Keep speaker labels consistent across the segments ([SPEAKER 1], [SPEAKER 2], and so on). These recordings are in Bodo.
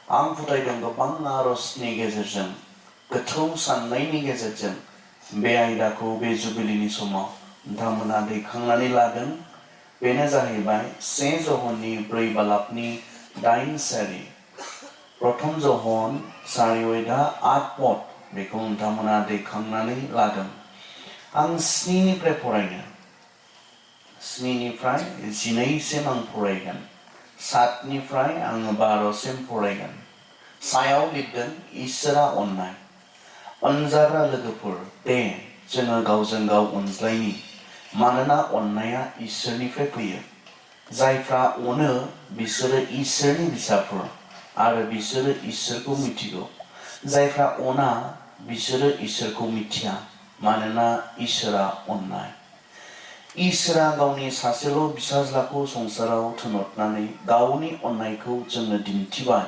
[SPEAKER 1] आं फोथायदों गोबां आरजनि गेजेरजों गोथौ साननायनि गेजेरजों बे आयदाखौ बे जुबिलिनि समाव नोंथांमोना दैखांनानै लादों। बेनो जाहैबाय 1 जहननि 4 बालाबनि 8 सारि प्रथम जहन सारिवेदा 8 पद बेखौ नोंथांमोना दैखांनानै लादों। आं 7 निफ्राय फरायनो 7 निफ्राय 12सिम आं फरायगोन। 7 निफ्राय आङो 12सिम फरायगोन। सायाव लिरदों इसोरा अननाय। अनजाग्रा लोगोफोर दे जोङो गावजों गाव अनज्लायनि मानोना अननाया इसोरनिफ्राय फैयो। जायफ्रा अनो बिसोरो इसोरनि फिसाफोर आरो बिसोरो इसोरखौ मिथिगौ। जायफ्रा अना बिसोरो इसोरखौ मिथिया मानोना इसोरा अननाय। इसोरा गावनि सासेल' फिसाज्लाखौ संसाराव थिनहरनानै गावनि अननायखौ जोंनो दिन्थिबाय।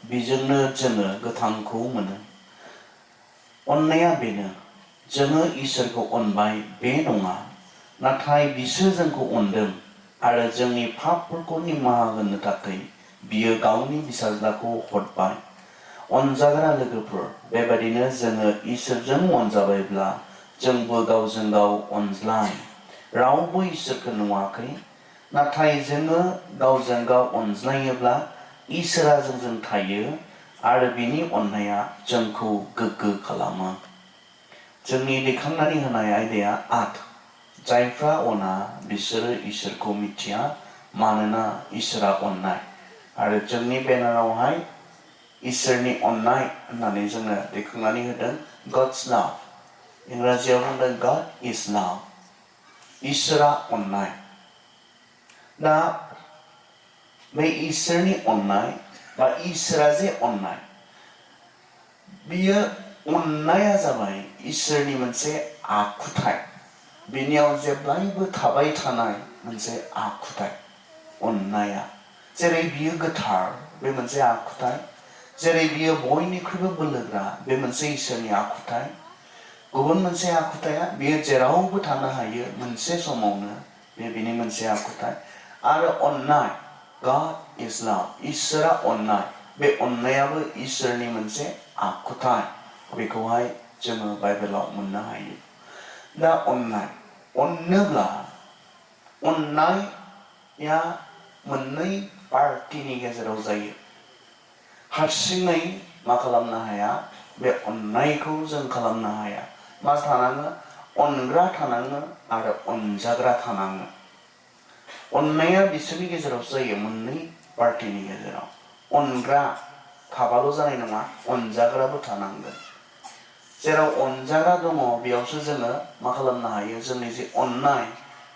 [SPEAKER 1] बेजोंनो जोङो गोथांखौ मोनो। अननाया बेनो जोङो इसोरखौ अनबाय बे नङा, नाथाय बिसोर जोंखौ अनदों आरो जोंनि पापफोरखौ निमाहा होनो थाखाय बियो गावनि फिसाज्लाखौ हरबाय। अनजाग्रा लोगोफोर, बेबादिनो जोङो इसोरजों अनजाबायब्ला जोंबो गावजों गाव अनज्लाय। रावबो इसोरखौ नुवाखै, नाथाय जोङो गावजों गाव अनज्लायोब्ला इसोरा जोंजों थायो आरो बिनि अननाया जोंखौ गोग्गो खालामो। जोंनि दैखांनानै होनाय आयदाया 8। जायफ्रा अना बिसोरो इसोरखौ मिथिया मानोना इसोरा अननाय। आरो जोंनि बेनारावहाय इसोरनि अननाय होननानै जोङो दैखांनानै होदों God's love। इंराजियाव बुंदों God is love। इसोरा अननाय। दा बे इसोरनि अननाय बा इसोरा जे अननाय, बियो अननाया जाबाय इसोरनि मोनसे आखुथाय। बिनियाव जेब्लायबो थाबाय थानाय मोनसे आखुथाय अननाया। जेरै बियो गोथार बे मोनसे आखुथाय, जेरै बियो बयनिख्रुइबो बोलोग्रा बे मोनसे इसोरनि आखुथाय। गुबुन मोनसे आखुथाया बियो जेरावबो थानो हायो मोनसे समावनो, बे बिनि मोनसे आखुथाय। आरो अननाय God is love। इसोरा अननाय, बे अननायाबो इसोरनि मोनसे आखुथाय। बेखौहाय जोङो बाइबेलाव मोननो हायो। दा अननाय, अननोब्ला अननाया मोननै पार्टिनि गेजेराव जायो। हारसिङै मा खालामनो हाया, बे अननायखौ जों खालामनो हाया। मा थानाङो? अनग्रा थानाङो आरो अनजाग्रा थानाङो। अननाया बिसोरनि गेजेराव जायो, मोननै पार्टिनि गेजेराव। अनग्रा थाबाल' जानाय नङा, अनजाग्राबो थानांगोन। जेराव अनजाग्रा दङ बेयावसो जोङो मा खालामनो हायो, जोंनि जे अननाय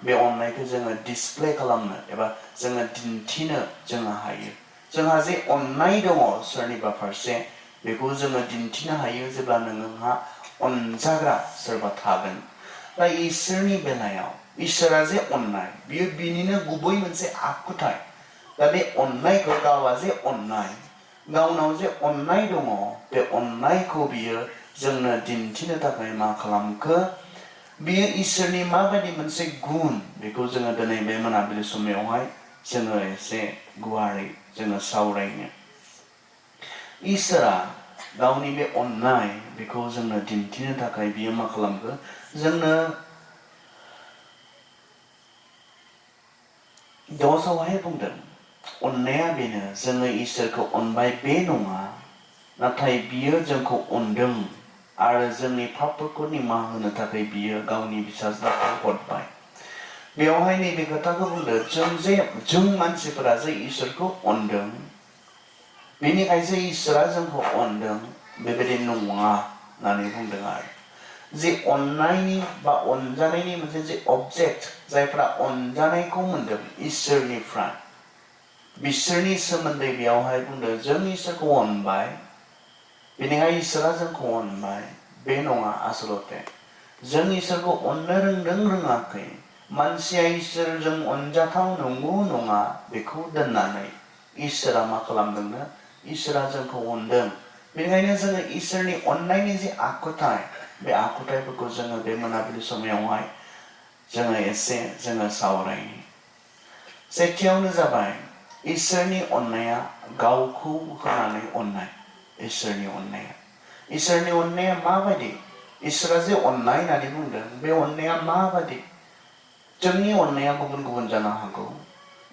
[SPEAKER 1] बे अननायखौ जोङो डिसप्ले खालामनो एबा जोङो दिन्थिनो जोङो हायो। जोंहा जे अननाय दङ सोरनिबा फारसे, बेखौ जोङो दिन्थिनो हायो जेब्ला नोंहा अनजाग्रा सोरबा थागोन। दा इसोरनि बेलायाव इसोरा जे अननाय, बियो बिनिनो गुबै मोनसे आखुथाय। दा बे अननायखौ, गावआ जे अननाय, गावनाव जे अननाय दङ, बे अननायखौ बियो जोंनो दिन्थिनो थाखाय मा खालामखो, बियो इसोरनि माबायदि मोनसे गुन, बेखौ जोङो दिनै बे मोनाबिलि समावहाय जोङो एसे गुवारै जोङो सावरायनो। इसोरा गावनि बे अननाय बेखौ जोंनो दिन्थिनो थाखाय बियो मा खालामखो, जोंनो दसावहाय बुंदों अननाया बेनो जोङो इसोरखौ अनबाय बे नङा, नाथाय बियो जोंखौ अनदों आरो जोंनि पापफोरखौ निमाहा होनो थाखाय बियो गावनि फिसाज्लाखौ हरबाय। बेवहाय नैबे खोथाखौ बुंदों, जों मानसिफोरा जे इसोरखौ अनदों, बेनिखायसो इसोरा जोंखौ अनदों, बेबायदि नङा होननानै बुंदों। आरो जे अननायनि बा अनजानायनि मोनसे जे अबजेक्ट, जायफ्रा अनजानायखौ मोनदों इसोरनिफ्राय, बिसोरनि सोमोन्दै बेयावहाय बुंदों जों इसोरखौ अनबाय, बेनिखायनो इसोरा जोंखौ अनबाय, बे नङा। आसलते जों इसोरखौ अननो रोंदों रोङाखै, मानसिया इसोरजों अनजाथाव नंगौ नङा बेखौ दोननानै इसोरा मा खालामदोंनो, इसोरा जोंखौ अनदों। बेनिखायनो जोङो इसोरनि अननायनि जे आखुथाय, बे आखुथायफोरखौ जोङो बे मोनाबिलि समावहाय जोङो एसे जोङो सावरायनि। सेथियावनो जाबाय इसोरनि अननाया गावखौ होनानै अननाय इसोरनि अननाया। इसोरनि अननाया माबायदि? इसोरा जे अननाय होननानै बुंदों, बे अननाया माबायदि? जोंनि अननाया गुबुन गुबुन जानो हागौ,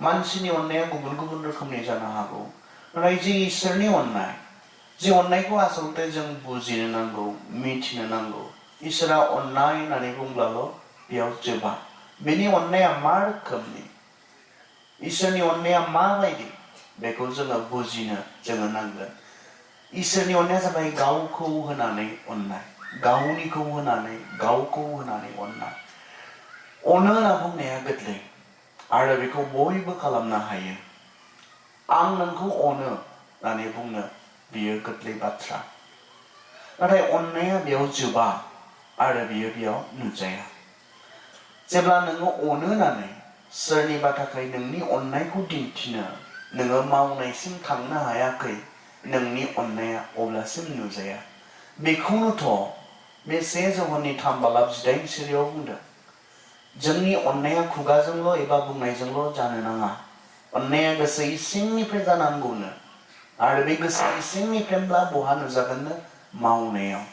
[SPEAKER 1] मानसिनि अननाया गुबुन गुबुन रोखोमनि जानो हागौ, नाथाय जे इसोरनि अननाय, जे अननायखौ आसलते जों बुजिनो नांगौ, मिथिनो नांगौ। इसोरा अननाय होननानै बुंब्लाल' बेयाव जोबा। बेनि अननाया मा रोखोमनि, इसोरनि अननाया माबायदि, बेखौ जोङो बुजिनो जोङो नांगोन। इसोरनि अननाया जाबाय गावखौ होनानै अननाय, गावनिखौ होनानै, गावखौ होनानै अननाय। अनो होनना बुंनाया गोरलै आरो बेखौ बयबो खालामनो हायो। आं नोंखौ अनो होननानै बुंनो बियो गोरलै बाथ्रा। नाथाय अननाया बेयाव जोबा आरो बियो बेयाव नुजाया। जेब्ला नोङो अनो होननानै सोरनिबा थाखाय नोंनि अननायखौ दिन्थिनो नोङो मावनायसिम थांनो हायाखै, नोंनि अननाया अब्लासिम नुजाया। बेखौनोथ' बे 1 जौहननि 3:18 बुंदों। जोंनि अननाया खुगाजोंल' एबा बुंनायजोंल' जानो नाङा, अननाया गोसो सिंनिफ्राय जानांगौनो। आरो बे गोसो सिंनिफ्रायब्ला बहा नुजागोननो? मावनायाव।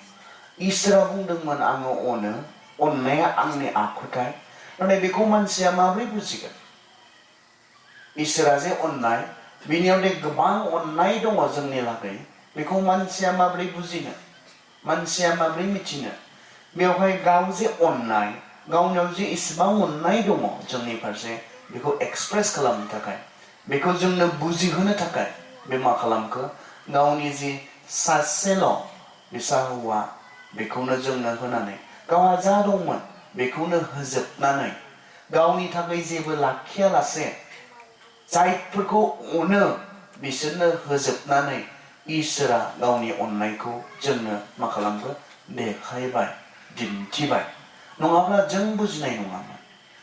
[SPEAKER 1] इसोरा बुंदोंमोन आङो अनो, अननाया आंनि आखुथाय। नाथाय बेखौ मानसिया माबोरै बुजिगोन? इसोरा जे अननाय, बिनियाव दे गोबां अननाय दङ जोंनि लागै, बेखौ मानसिया माबोरै बुजिनो, मानसिया माबोरै मिथिनो? बेवहाय गाव जे अननाय, गावनियाव जे इसेबां अननाय दङ जोंनि फारसे, बेखौ एक्सप्रेस खालामनो थाखाय, बेखौ जोंनो बुजिहोनो थाखाय बे मा खालामखो? गावनि जि सासेल' बिसा हौवा, बेखौनो जोंनो होनानै, गावहा जा दंमोन बेखौनो होजोबनानै, गावनि थाखाय जेबो लाखियालासे जायफोरखौ अनो बिसोरनो होजोबनानै इसोरा गावनि अननायखौ जोंनो मा खालामखो? देखायबाय, दिन्थिबाय। नङाब्ला जों बुजिनाय नङामोन।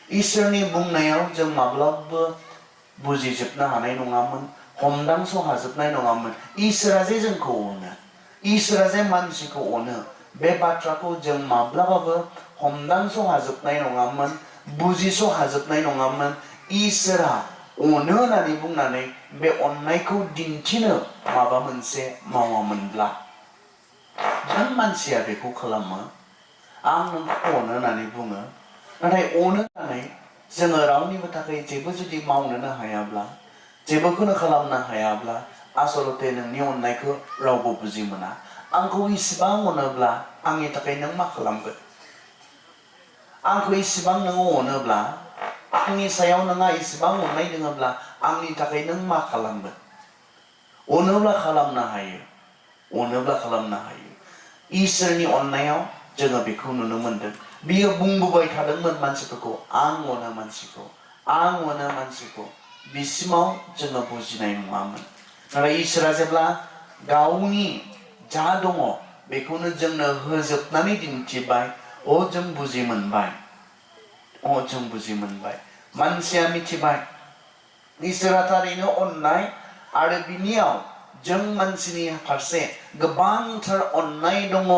[SPEAKER 1] इसोरनि बुंनायाव जों माब्लाबो बुजिजोबनो हानाय नङामोन, हमदांस हाजोबनाय नङामोन। इसोरा जे जोंखौ अनो, इसोरा जे मानसिखौ अनो, बे बाथ्राखौ जों माब्लाबाबो हमदांस हाजोबनाय नङामोन, बुजिस हाजोबनाय नङामोन। इसोरा अनो होननानै बुंनानै बे अननायखौ दिन्थिनो माबा मोनसे मावामोनब्ला। जों मानसिया बेखौ खालामो, आं नोंखौ अनो होननानै बुङो, नाथाय अनो होननानै जोङो रावनिबो थाखाय जेबो जुदि मावनोनो हायाब्ला, जेबोखौनो खालामनो हायाब्ला, आसलते नोंनि अननायखौ रावबो बुजि मोना। आंखौ इसिबां अनोब्ला आंनि थाखाय नों मा खालामगोन? आंखौ इसिबां नोङो अनोब्ला, आंनि सायाव नोंहा इसिबां अननाय दोङोब्ला आंनि थाखाय नों मा खालामगोन? अनोब्ला खालामनो हायो, अनोब्ला खालामनो हायो। इसोरनि अननायाव जोङो बेखौ नुनो मोनदों। बियो बुंबोबाय थादोंमोन मानसिफोरखौ, आं अनो मानसिखौ, आं अनो मानसिखौ। बिसिमाव जोङो बुजिनाय नङामोन। नाथाय इसोरा जेब्ला गावनि जा दङ बेखौनो जोंनो होजोबनानै दिन्थिबाय, जों बुजि मोनबाय, जों बुजि मोनबाय। मानसिया मिथिबाय इसोरा थारैनो अननाय, आरो बिनियाव जों मानसिनि फारसे गोबांथार अननाय दङ,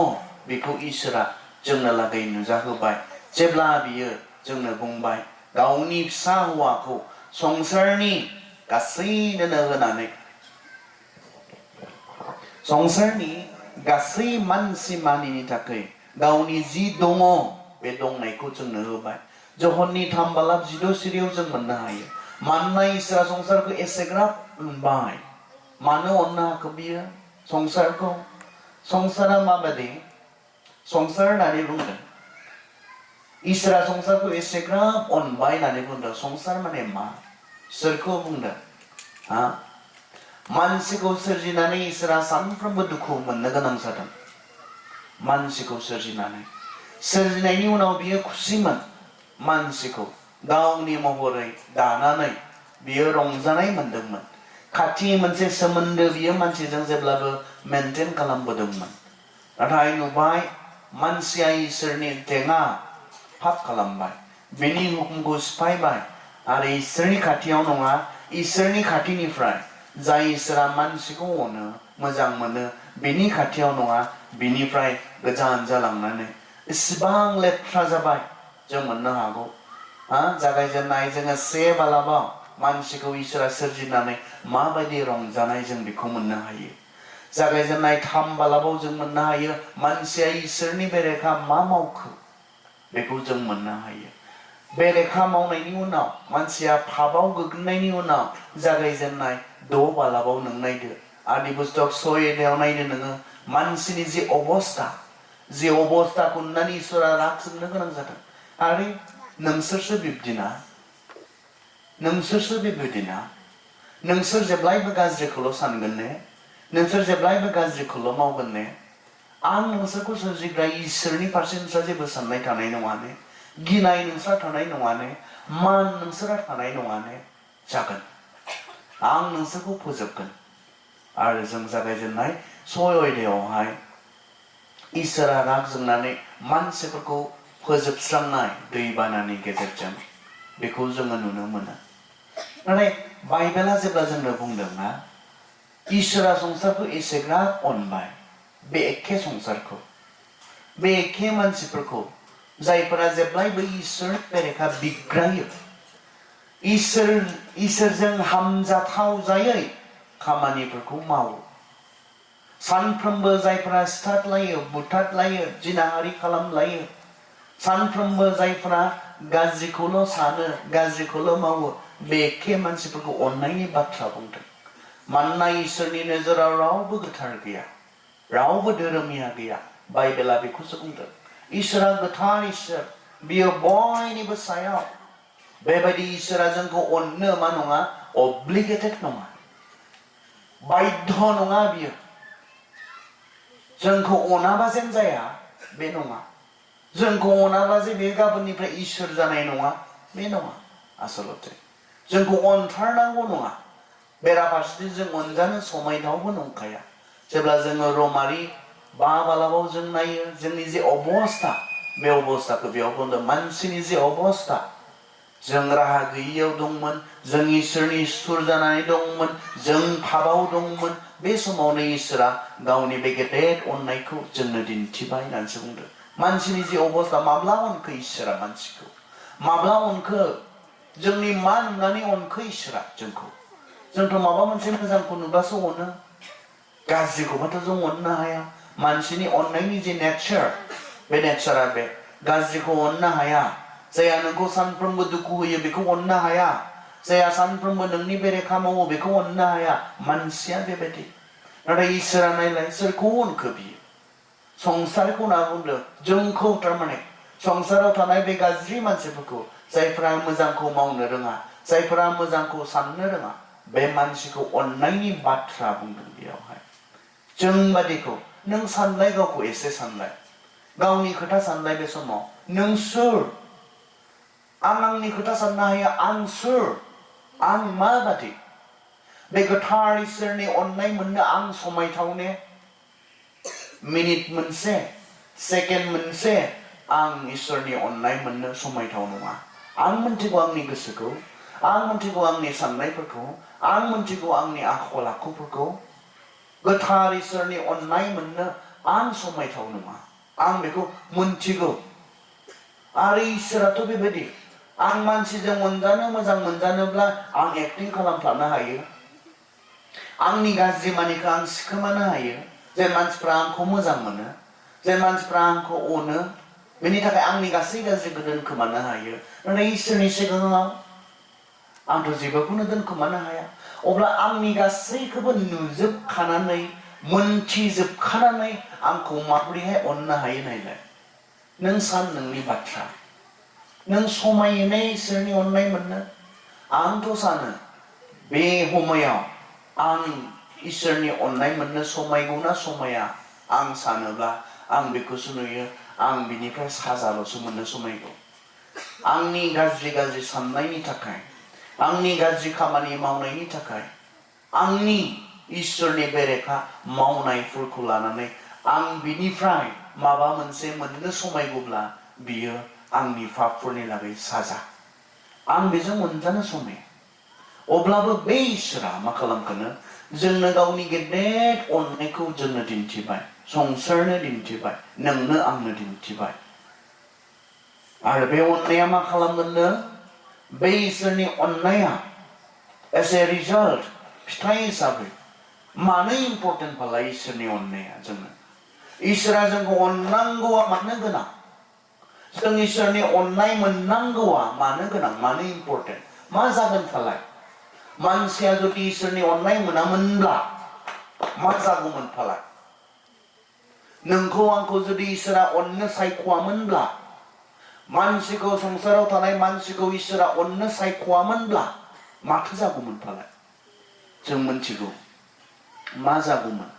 [SPEAKER 1] बेखौ इसोरा जोंनो लागै नुजाहोबाय। जेब्ला बियो जोंनो बुंबाय गावनि फिसा हौवाखौ संसारनि गासैनोनो होनानै, संसारनि गासै मानसि मानिनि थाखाय गावनि जि दङ बे दंनायखौ जोंनो होबाय। जहननि 3:16 जों मोननो हायो। मानोना इसोरा संसारखौ एसेग्राब अनबाय। मानो अननो हाखो बियो संसारखौ? संसारा माबायदि? संसार होननानै बुंदों, इसोरा संसारखौ एसेग्राब अनबाय होननानै बुंदों। संसार माने मा? सोरखौ बुंदों? मानसिखौ सोरजिनानै इसोरा सानफ्रोमबो दुखु मोननो गोनां जादों। मानसिखौ सोरजिनायनि उनाव बियो खुसिमोन। मानसिखौ गावनि महरै दानानै बियो रंजानाय मोनदोंमोन। खाथि मोनसे सोमोन्दो बियो मानसिजों जेब्लाबो मेनटेन खालामबोदोंमोन। नाथाय नुबाय मानसिया इसोरनि देङा फाफ खालामबाय, बेनि हुकुमखौ सिफायबाय, आरो इसोरनि खाथियाव नङा, इसोरनि खाथिनिफ्राय जाय इसोरा मानसिखौ अनो, मोजां मोनो, बेनि खाथियाव नङा, बिनिफ्राय गोजान जालांनानै इसिबां लेथ्रा जाबाय। जों मोननो हागौ जागायजेननाय जोङो 1 बालाबाव मानसिखौ इसोरा सोरजिनानै माबायदि रंजानाय जों बेखौ मोननो हायो। जागायजेननाय 3 बालाबाव जों मोननो हायो मानसिया इसोरनि बेरेखा मा मावखो बेखौ जों मोननो हायो। बेरेखा मावनायनि उनाव मानसिया पापाव गोग्लैनायनि उनाव जागायजेननाय 6 बालाबाव नों नायदो आदि पुस्तक 6 अध्यायाव नायदो नोङो मानसिनि जे अबस्थाखौ नुनानै इसोरा राग जोंनो गोनां जादों। आरो नोंसोरसो बिब्दिना नोंसोर जेब्लायबो गाज्रिखौल' सानगोन ने? नोंसोर जेब्लायबो गाज्रिखौल' मावगोन ने? आं नोंसोरखौ सोरजिग्रा इसोरनि फारसे नोंस्रा जेबो साननाय थानाय नङा ने? गिनाय नोंस्रा थानाय नङा ने? मान नोंसोरा थानाय नङा ने? जागोन आं नोंसोरखौ फोजोबगोन। आरो जों जागायजेननाय 6 अध्यायावहाय इसोरा राग जोंनानै मानसिफोरखौ फोजोबस्रांनाय दैबानानि गेजेरजों बेखौ जोङो नुनो मोनो। नाथाय बाइबेला जेब्ला जोंनो बुंदोंना इसोरा संसारखौ एसेग्राब अनबाय, बे एखे संसारखौ, बे एखे मानसिफोरखौ जायफोरा जेब्लायबो इसोर बेरेखा बिग्रायो, इसोरजों हामजाथाव जायै खामानिफोरखौ मावो, सानफ्रोमबो जायफोरा सिथारलायो, बुथारलायो, जिनाहारि खालामलायो, सानफ्रोमबो जायफोरा गाज्रिखौल' सानो, गाज्रिखौल' मावो, बे एखे मानसिफोरखौ अननायनि बाथ्रा बुंदों। मानोना इसोरनि नोजोराव रावबो गोथार गैया, रावबो धोरोमिया गैया। बाइबेला बेखौसो बुंदों। इसोरा गोथार इसोर, बियो बयनिबो सायाव। बेबायदि इसोरा जोंखौ अननो मा नङा, अब्लिगेटेड नङा, बाध्य नङा बियो। जोंखौ अनाबा जेन जाया बे नङा, जोंखौ अनाबा जे बे गाबोननिफ्राय इसोर जानाय नङा बे नङा। आसलते जोंखौ अनथारनांगौ नङा, बेराफारसेथिं जों अनजानो समायथावबो नंखाया। जेब्ला जोङो रमारि 5 बालाबाव जों नायो जोंनि जे अबस्था, बे अबस्थाखौ बेयाव बुंदों मानसिनि जे अबस्था, जों राहा गैयियाव दंमोन, जों इसोरनि सुथुर जानानै दंमोन, जों पापाव दंमोन। बे समावनो इसोरा गावनि बे गेदेर अननायखौ जोंनो दिन्थिबाय होननानैसो बुंदों। मानसिनि जे अबस्था, माब्ला अनखो इसोरा मानसिखौ? माब्ला अनखो? जोंनि मा नुनानै अनखो इसोरा जोंखौ? जोंथ' माबा मोनसे मोजांखौ नुबासो अनो, गाज्रिखौबाथ' जों अननो हाया। मानसिनि अननायनि जे नेचार, बे नेचारा बे गाज्रिखौ अननो हाया। जायहा नोंखौ सानफ्रोमबो दुखु होयो बेखौ अननो हाया, जायहा सानफ्रोमबो नोंनि बेरेखा मावो बेखौ अननो हाया। मानसिया बेबायदि। नाथाय इसोरा नायलाय सोरखौ अनखो बियो? संसारखौ होनना बुंदों, जोंखौ थारमाने संसाराव थानाय बे गाज्रि मानसिफोरखौ, जायफोरा मोजांखौ मावनो रोङा, जायफोरा मोजांखौ साननो रोङा, बे मानसिखौ अननायनि बाथ्रा बुंदों बेयावहाय। जों बादिखौ नों सानलाय, गावखौ एसे सानलाय, गावनि खोथा सानलाय। बे समाव नों सोर? आं आंनि खोथा साननो हायो, आं सोर, आं माबादि? बे गोथार इसोरनि अननाय मोननो आं समायथाव ने? मिनिट मोनसे, सेकेन्ड मोनसे आं इसोरनि अननाय मोननो समायथाव नङा। आं मोनथिगौ आंनि गोसोखौ, आं मोनथिगौ आंनि साननायफोरखौ, आं मोनथिगौ आंनि आखल आखुफोरखौ। गोथार इसोरनि अननाय मोननो आं समायथाव नङा, आं बेखौ मोनथिगौ। आरो इसोराथ' बेबायदि, आं मानसिजों अनजानो मोजां मोनजानोब्ला आं एक्टिं खालामफ्लानो हायो, आंनि गाज्रि मानिखौ आं सिखोमानो हायो, जे मानसिफ्रा आंखौ मोजां मोनो, जे मानसिफ्रा आंखौ अनो, बेनि थाखाय आंनि गासै गाज्रिखौ दोनखोमानो हायो। नाथाय इसोरनि सिगाङाव आंथ' जेबोखौनो दोनखोमानो हाया। अब्ला आंनि गासैखौबो नुजोबखानानै, मोनथिजोबखानानै आंखौ माबोरैहाय अननो हायो नायलाय। नों सान नोंनि बाथ्रा, नों समायो ने इसोरनि अननाय मोननो? आंथ' सानो बे समायाव आं इसोरनि अननाय मोननो समायगौना समाया? आं सानोब्ला आं बेखौसो नुयो, आं बिनिफ्राय साजाल'सो मोननो समायगौ। आंनि गाज्रि गाज्रि साननायनि थाखाय, आंनि गाज्रि खामानि मावनायनि थाखाय, आंनि इसोरनि बेरेखा मावनायफोरखौ लानानै आं बिनिफ्राय माबा मोनसे मोननो समायगौब्ला बियो आंनि पापफोरनि लागै साजा। आं बेजों मोनजानो समाय। अब्लाबो बे इसोरा मा खालामखोनो, जोंनो गावनि गेदेर अननायखौ जोंनो दिन्थिबाय, संसारनो दिन्थिबाय, नोंनो आंनो दिन्थिबाय। आरो बे अननाया मा खालामगोननो? बे इसोरनि अननाया As a result, फिथाइ हिसाबै मानो इम्पर्टेन्ट फालाय इसोरनि अननाया जोंनो इसोरा जोंखौ अननांगौआ मानो गोनां जों इसोरनि अननाय मोननांगौआ मानो गोनां मानो इम्पर्टेन्ट मा जागोन फालाय मानसिया जुदि इसोरनि अननाय मोनामोनब्ला मा जागौमोन फालाय नोंखौ आंखौ जुदि इसोरा अननो सायख'वामोनब्ला मानसिखौ संसाराव थानाय मानसिखौ इसोरा अननो सायख'वामोनब्ला माथो जागौमोन फालाय जों मोनथिगौ मा जागौमोन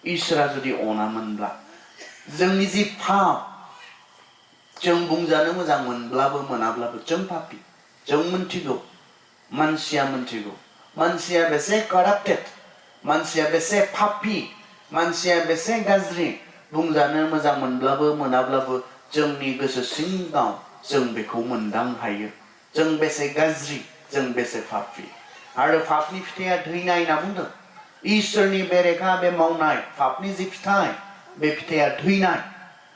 [SPEAKER 1] इसोरा जुदि अनामोनब्ला जोंनि जि पाप जों बुंजानो मोजां मोनब्लाबो मोनाब्लाबो जों पापी जों मोनथिगौ मानसिया बेसे काराप्टेड मानसिया बेसे पापी मानसिया बेसे गाज्रि बुंजानो मोजां मोनब्लाबो मोनाब्लाबो जोंनि गोसो सिङाव जों बेखौ मोनदां हायो जों बेसे गाज्रि जों बेसे पापी आरो पापनि फिथाइया थैनाय होनना बुंदों इसोरनि बेरेखा बे मावनाय पापनि जि फिथाइ बे फिथाइया थैनाय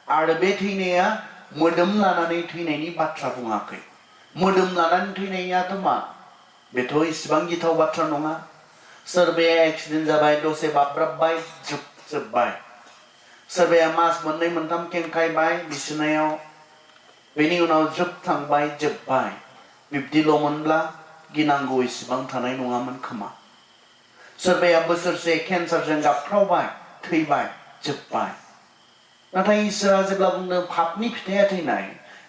[SPEAKER 1] आरो बे थैनाया मोदोम लानानै थैनायनि बाथ्रा बुङाखै मोदोम लानानै थैनायाथ' मा बेथ' इसेबां गिथाव बाथ्रा नङा सोरबाया एक्सिडेन्ट जाबाय दसे बाब्राबबाय जोबबाय सोरबाया मास मोननै मोनथाम केंखायबाय बिसिनायाव बेनि उनाव थांबाय जोबबाय बिब्दिल'मोनब्ला गिनांगौ इसेबां थानाय नङामोन खोमा सोरबाया बोसोरसे केन्सारजों गाबख्रावबाय थैबाय जोबबाय नाथाय इसोरा जेब्ला बुंदों पापनि फिथाइया थैनाय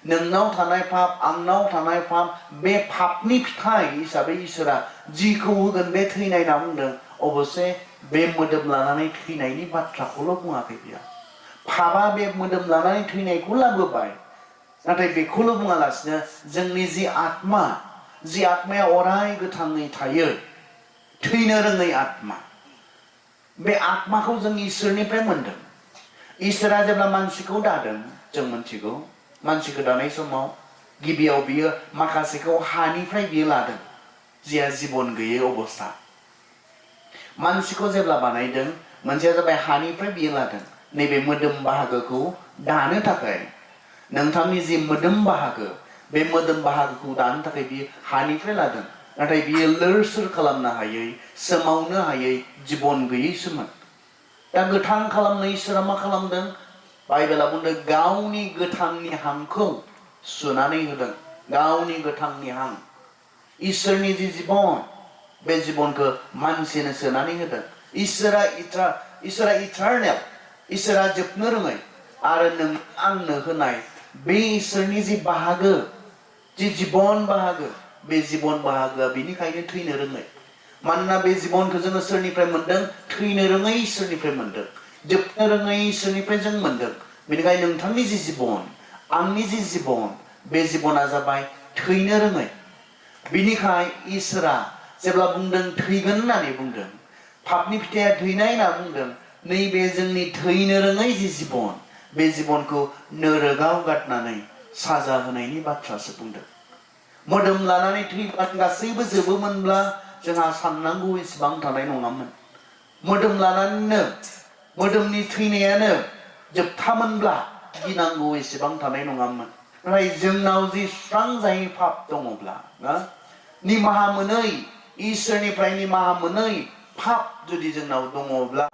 [SPEAKER 1] नोंनाव थानाय पाप आंनाव थानाय पाप बे पापनि फिथाइ हिसाबै इसोरा जिखौ होगोन बे थैनाय होनना बुंदों अबसे बे मोदोम लानानै थैनायनि बाथ्राखौल' बुङाखै बियो पापा बे मोदोम लानानै थैनायखौ लाबोबाय नाथाय बेखौल' बुङालासिनो जोंनि जि आत्माया अराय गोथाङै थायो थैनो रोङै आत्मा बे आत्माखौ जों इसोरनिफ्राय मोनदों इसोरा जेब्ला मानसिखौ दादों जों मोनथिगौ मानसिखौ दानाय समाव गिबियाव बियो माखासेखौ हानिफ्राय बियो लादों जिया जिबन गैयै अबस्था मानसिखौ जेब्ला बानायदों मोनसेया जाबाय हानिफ्राय बियो लादों नैबे मोदोम बाहागोखौ दानो थाखाय नोंथांनि जि मोदोम बाहागो बे मोदोम बाहागोखौ दानो थाखाय बियो हानिफ्राय लादों नाथाय बियो लोर सोर खालामनो हायै सोमावनो हायै जिबन गैयैसोमोन दा गोथां खालामनो इसोरा मा खालामदों बाइबेला बुंदों गावनि गोथांनि हांखौ सुनानै होदों गावनि गोथांनि हां इसोरनि जि जिबन बे जिबनखौ मानसिनो सोनानै होदों इसोरा इटारनेल इसोरा जोबनो रोङै आरो नों आंनो होनाय बे इसोरनि जि बाहागो जि जिबन बाहागो बे जिबन बाहागोआ बेनिखायनो थैनो रोङै मानोना बे जिबनखौ जोङो सोरनिफ्राय मोनदों थैनो रोङै इसोरनिफ्राय मोनदों जोबनो रोङै इसोरनिफ्राय जों मोनदों बेनिखायनो नोंथांनि जि जिबन आंनि जि जिबन बे जिबना जाबाय थैनो रोङै बिनिखाय इसोरा जेब्ला बुंदों थैगोन होननानै बुंदों पापनि फिथाइया थैनाय होनना बुंदों नैबे जोंनि थैनो रोङै जि जिबन बे जिबनखौ नोरोगाव गारनानै साजा होनायनि बाथ्रासो बुंदों मोदोम लानानै थैबानो गासैबो जोबोमोनब्ला जोंहा साननांगौ इसेबां थानाय नङामोन मोदोम लानानैनो मोदोमनि थैनायानो जोबथामोनब्ला गिनांगौ एसेबां थानाय नङामोन नाथाय जोंनाव जि सुस्रांजायै पाप दङब्ला निमाहा मोनै इसोरनिफ्राय निमाहा मोनै पाप जुदि जोंनाव दङब्ला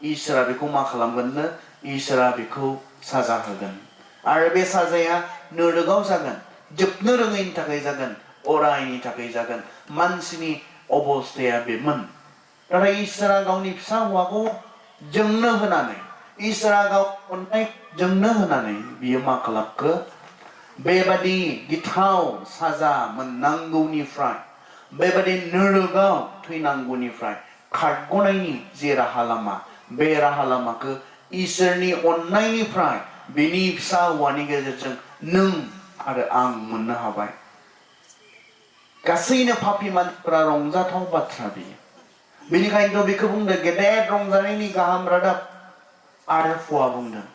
[SPEAKER 1] इसोरा बेखौ मा खालामगोननो इसोरा बेखौ साजा होगोन आरो बे साजाया नोरोगाव जागोन जोबनो रोङैनि थाखाय जागोन अरायनि थाखाय जागोन मानसिनि अबस्थाया बेमोन नाथाय इसोरा गावनि फिसा हौवाखौ जोंनो होनानै इसोरा गाव अननाय जोंनो होनानै बियो मा खालामखो बेबादि गिथाव साजा मोननांगौनिफ्राय बेबादि नोरोगाव थैनांगौनिफ्राय खारग'नायनि जे राहा लामा बे राहा लामाखौ इसोरनि अननायनिफ्राय बिनि फिसा हौवानि गेजेरजों नों आरो आं मोननो हाबाय गासैनो पापी मानसिफोरा रंजाथाव बाथ्रा बियो बेनिखायनोथ' बेखौ बुंदों गेदेर रंजानायनि गाहाम रादाब आरो फुवा बुंदों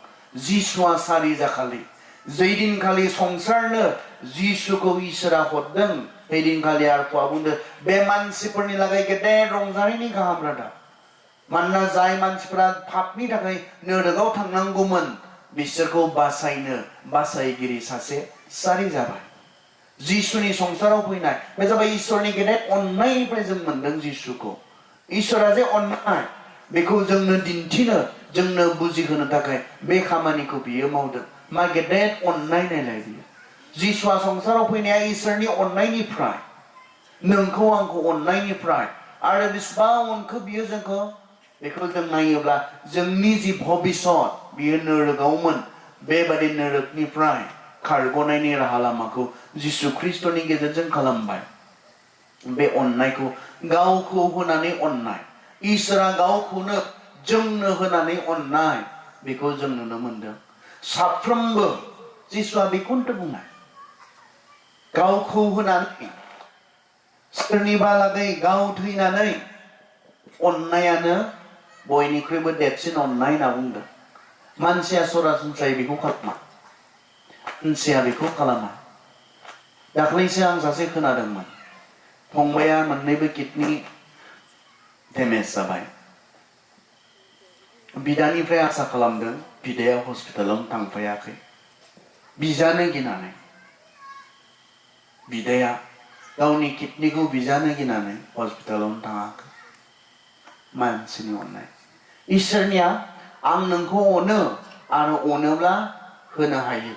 [SPEAKER 1] जिसुआ सारि जाखालि जैदिनखालि संसारनो जिसुखौ इसोरा हरदों हैदिनखालि आरो फुवा बुंदों बे मानसिफोरनि लागै गेदेर रंजानायनि गाहाम रादाब मानोना जाय मानसिफोरा पापनि थाखाय नोरोगाव थांनांगौमोन बिसोरखौ बासायनो बासायगिरि सासे सारि जाबाय जिसुनि संसाराव फैनाय बे जाबाय इसोरनि गेदेर अननायनिफ्राय जों मोनदों जिसुखौ इसोरा जे अननाय बेखौ जोंनो दिन्थिनो जोंनो बुजिहोनो थाखाय बे खामानिखौ बियो मावदों मा गेदेर अननाय नायलाय बियो जिसुआ संसाराव फैनाया इसोरनि अननायनिफ्राय नोंखौ आंखौ अननायनिफ्राय आरो बेसेबां अनखो बियो जोंखौ बेखौ जों नायोब्ला जोंनि जि भबिष्यत बियो नोरोगावमोन बेबादि नोरोगनिफ्राय खारग'नायनि राहा लामाखौ जिसु ख्रिस्ट'नि गेजेरजों खालामबाय बे अननायखौ गावखौ होनानै अननाय इसोरा गावखौनो जोंनो होनानै अननाय बेखौ जों नुनो मोनदों साफ्रोमबो जिसुआ बेखौनो बुंनाय गावखौ होनानै सोरनिबा लागै गाव थैनानै अननायानो बयनिख्रुइबो देरसिन अननाय होनना बुंदों मानसिया सरासनस्रायै बेखौ खालामा मानसिया बेखौ खालामा दाख्लैसो आं सासे खोनादोंमोन फंबाया मोननैबो किडनि डेमेज जाबाय बिदानिफ्राय आसा खालामदों बिदाया हस्पिटालाव थांफायाखै बिजानो गिनानै बिदाया गावनि किडनिखौ बिजानो गिनानै हस्पिटालाव थाङाखै मानसिनि अननाय इसोरनिया आं नोंखौ अनो आरो अनोब्ला होनो हायो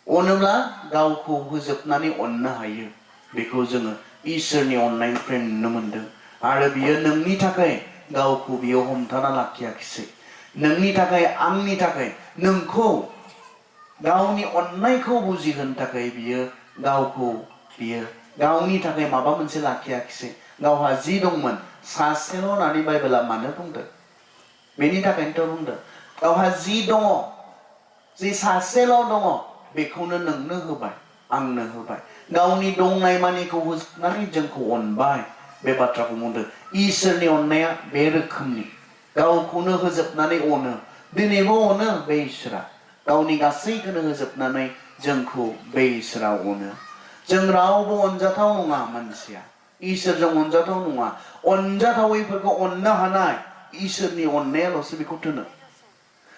[SPEAKER 1] अनोब्ला गावखौ होजोबनानै अननो हायो बेखौ जोङो इसोरनि अननायनिफ्राय नुनो मोनदों आरो बियो नोंनि थाखाय गावखौ बियो हमथाना लाखियाखिसै नोंनि थाखाय आंनि थाखाय नोंखौ गावनि अननायखौ बुजिहोनो थाखाय बियो गावखौ बियो गावनि थाखाय माबा मोनसे लाखियाखिसै गावहा जि दंमोन सासेल' होननानै बाइबेला मानो बुंदों बेनि थाखायनोथ' बुंदों गावहा जि दङ जि सासेल' दङ बेखौनो नोंनो होबाय आंनो होबाय गावनि दंनाय मानिखौ होजोबनानै जोंखौ अनबाय बे बाथ्राखौ बुंदों इसोरनि अननाया बे रोखोमनि गावखौनो होजोबनानै अनो दिनैबो अनो बे इसोरा गावनि गासैखौनो होजोबनानै जोंखौ बे इसोरा अनो जों रावबो अनजाथाव नङा मानसिया इसोरजों अनजाथाव नङा अनजाथावैफोरखौ अननो हानाय इसोरनि अननायाल'सो बेखौ थोनो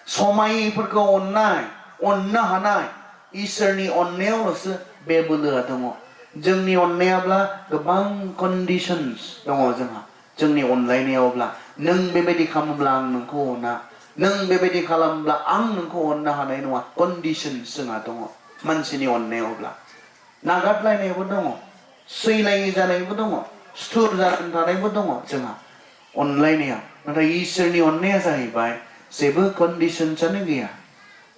[SPEAKER 1] समायिफोरखौ अननो हानाय इसोरनि अननायावल'सो बे बोलोआ दङ जोंनि अननायाब्ला गोबां कन्डिशन्स दङ जोंहा जोंनि अनलायनायावब्ला नों बेबायदि खालामोब्ला आं नोंखौ अना नों बेबायदि खालामोब्ला आं नोंखौ अननो हानाय नङा कन्डिशन्स जोंहा दङ मानसिनि अननायावब्ला नागारलायनायबो दङ सैलायि जानायबो दङ सुथुर जानानै थानायबो दङ जोंहा अनलायनाया नाथाय इसोरनि अननाया जाहैबाय जेबो कन्डिशन्सआनो गैया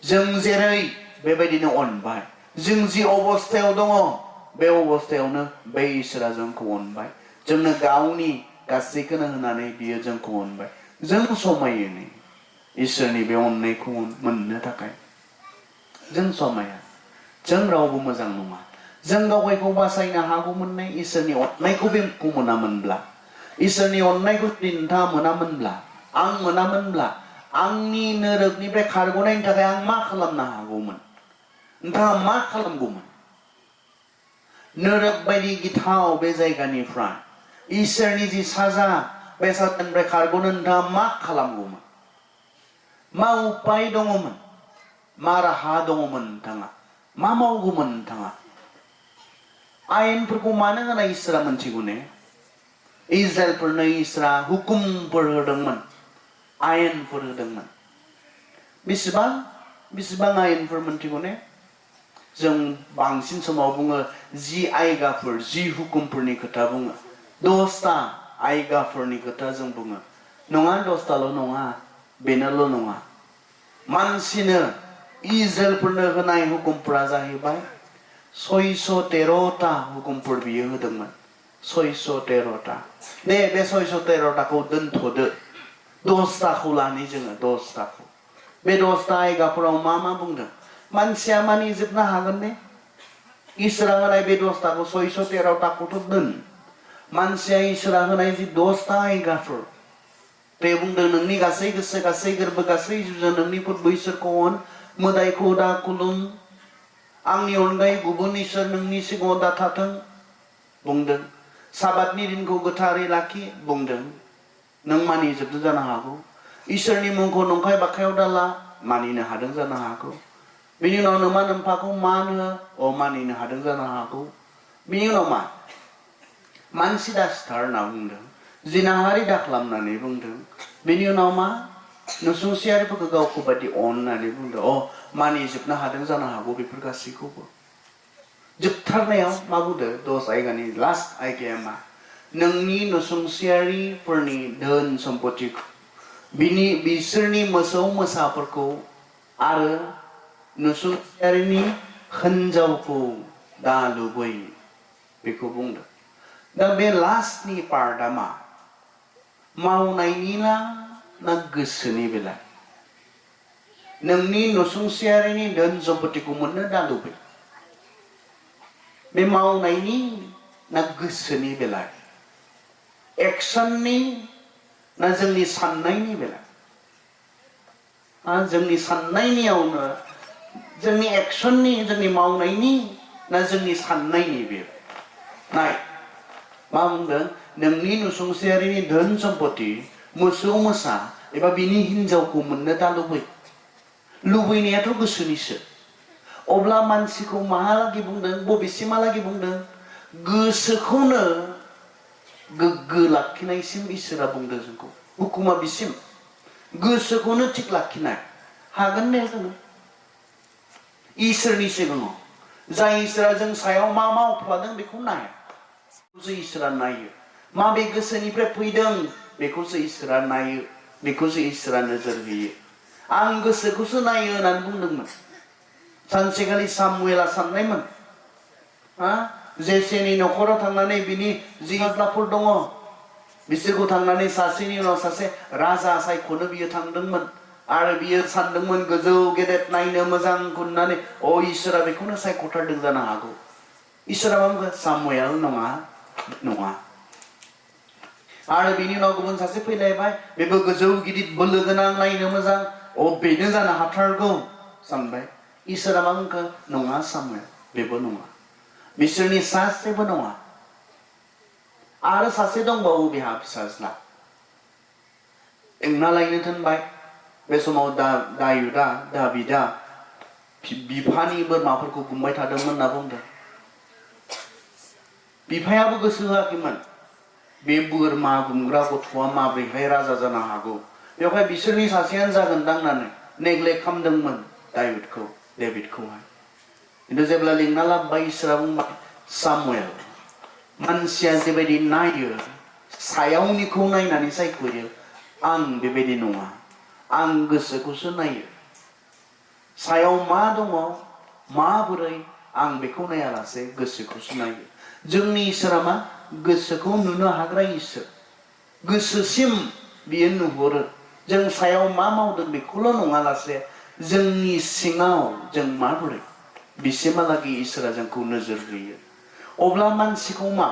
[SPEAKER 1] जों जेरै बेबायदिनो अनबाय जों जि अबस्थायाव दङ बे अबस्थायावनो बे इसोरा जोंखौ अनबाय जोंनो गावनि गासैखौनो होनानै बियो जोंखौ अनबाय जों समायिनि इसोरनि बे अननायखौ मोननो थाखाय जों समाया जों रावबो मोजां नङा जों गावगायखौ बासायनो हागौमोन इसोरनि अननायखौ बेखौ मोनामोनब्ला इसोरनि अननायखौ नोंथाङा मोनामोनब्ला आं मोनामोनब्ला आंनि नोरोगनिफ्राय खारग'नायनि थाखाय आं मा खालामनो हागौमोन नोंथाङा मा खालामगौमोन नोरोग बायदि गिथाव बे जायगानिफ्राय इसोरनि जि साजा बे साजानिफ्राय खारग'नो नोंथाङा मा खालामगौमोन मा उपाय दङमोन मा राहा दङमोन नोंथाङा मा मावगौमोन नोंथाङा आयेनफोरखौ मानो होनाय इसोरा मोनथिगौ ने इजराइलफोरनो इसोरा हुकुमफोर होदोंमोन आयेनफोर होदोंमोन बेसेबां आयेनफोर मोनथिगौ ने जों बांसिन समाव बुङो 10 आयगाफोर 10 हुकुमफोरनि खोथा बुङो 10टा आयगाफोरनि खोथा जों बुङो नङा 10टाल' नङा बेनोल' नङा मानसिनो इजराइलफोरनो होनाय हुकुमफोरा जाहैबाय 613टा हुकुमफोर बियो होदोंमोन 613टा बे 613टाखौ दोनथ'दो 10टाखौ लानि जोङो 10टाखौ बे 10टा आयगाफोराव मा बुंदों मानसिया मानिजोबनो हागोन ने इसोरा होनाय बे 10टाखौ 613टाखौथ' दोन मानसिया इसोरा होनाय जि 10टा आयगाफोर बे बुंदों नोंनि गासै गोसो गासै गोरबो गासै जिउजों नोंनि फोरबो इसोरखौ अन मोदायखौ दा खुलुम आंनि अनगायै गुबुन इसोर नोंनि सिगाङाव दा थाथों बुंदों साबातनि दिनखौ गोथारै लाखि बुंदों नों मानिजोबदों जानो हागौ इसोरनि मुंखौ नंखाय बाखायाव दाला मानिनो हादों जानो हागौ बिनि उनाव नोमा नोम्फाखौ मान हो मानिनो हादों जानो हागौ बिनि उनाव मा मानसि दा सिथार होनना बुंदों जिनाहारि दा खालामनानै बुंदों बिनि उनाव मा नसुंसेयारिफोरखौ गावखौ बायदि अन होननानै बुंदों मानिजोबनो हादों जानो हागौ बेफोर गासैखौबो जोबथारनायाव मा बुंदों 10 आयगानि लास्ट आयगाया मा नोंनि नसुंसेयारिफोरनि धोन सम्पति बिसोरनि मोसौ मोसाफोरखौ आरो नसुंसेयारिनि हिनजावखौ दा लुबै बेखौ बुंदों दा बे लास्टनि पार्टआ मा मावनायनि ना गोसोनि बेला नोंनि नसुंसेयारिनि धोन सम्पतिखौ मोननो दा लुबै बे मावनायनि ना गोसोनि बेला एक्सननि ना जोंनि साननायनि बेला जोंनि साननायनियावनो जोंनि एक्सननि जोंनि मावनायनि ना जोंनि साननायनि बे नाय मा बुंदों नोंनि नसुंसेयारिनि धोन सम्पति मोसौ मोसा एबा बिनि हिनजावखौ मोननो दा लुबैनायाथ' गोसोनिसो अब्ला मानसिखौ माहालागै बुंदों बबेसिमहालागै बुंदों गोसोखौनो गोग्गो लाखिनायसिम इसोरा बुंदों जोंखौ हुकुमा बिसिम गोसोखौनो थिग लाखिनाय हागोन ने जोङो इसोरनि सिगाङाव जाय इसोरा जों सायाव मा मावफ्लादों बेखौ नाया इसोरा नायो माबे गोसोनिफ्राय फैदों बेखौसो इसोरा नायो बेखौसो इसोरा नोजोर होयो आं गोसोखौसो नायो होननानै बुंदोंमोन सानसेखालि सामुएला साननायमोन जेसेनि न'खराव थांनानै बिनि जि हाजलाफोर दङ बिसोरखौ थांनानै सासेनि उनाव सासे राजा सायख'नो बियो थांदोंमोन आरो बियो सानदोंमोन गोजौ गेदेर नायनो मोजां होननानै इसोरा बेखौनो सायख'थारदों जानो हागौ इसोरा मा बुंगोन सामुएल नङा आरो बिनि उनाव गुबुन सासे फैलायबाय बेबो गोजौ गिदिर बोलो गोनां नायनो मोजां बेनो जानो हाथारगौ सानबाय इसोरा मा बुंखो नङा सामुएल बेबो नङा बिसोरनि सासेबो नङा आरो सासे दंबावो बिहा फिसाज्ला एंना लायनो थिनबाय बे समाव दाबिदा बिफानि बोरमाफोरखौ गुमबाय थादोंमोन होनना बुंदों बिफायाबो गोसो होआखैमोन बे बोरमा गुमग्रा गथ'आ माब्रैहाय राजा जानो हागौ बेवहाय बिसोरनि सासेयानो जागोनदां होननानै नेग्लेक्ट खालामदोंमोन डेभिडखौहाय खिन्थु जेब्ला लिंना लाबोबाय इसोरा बुंबाय सामुएल मानसिया जेबायदि नायो सायावनिखौ नायनानै सायख'यो आं बेबायदि नङा आं गोसोखौसो नायो सायाव मा दङ माबोरै आं बेखौ नायालासे गोसोखौसो नायो जोंनि इसोरा मा गोसोखौ नुनो हाग्रा इसोर गोसोसिम बियो नुहुरो जों सायाव मा मावदों बेखौल' नङा लासे जोंनि सिङाव जों माबोरै बिसिमहालागै इसोरा जोंखौ नोजोर होयो अब्ला मानसिखौ मा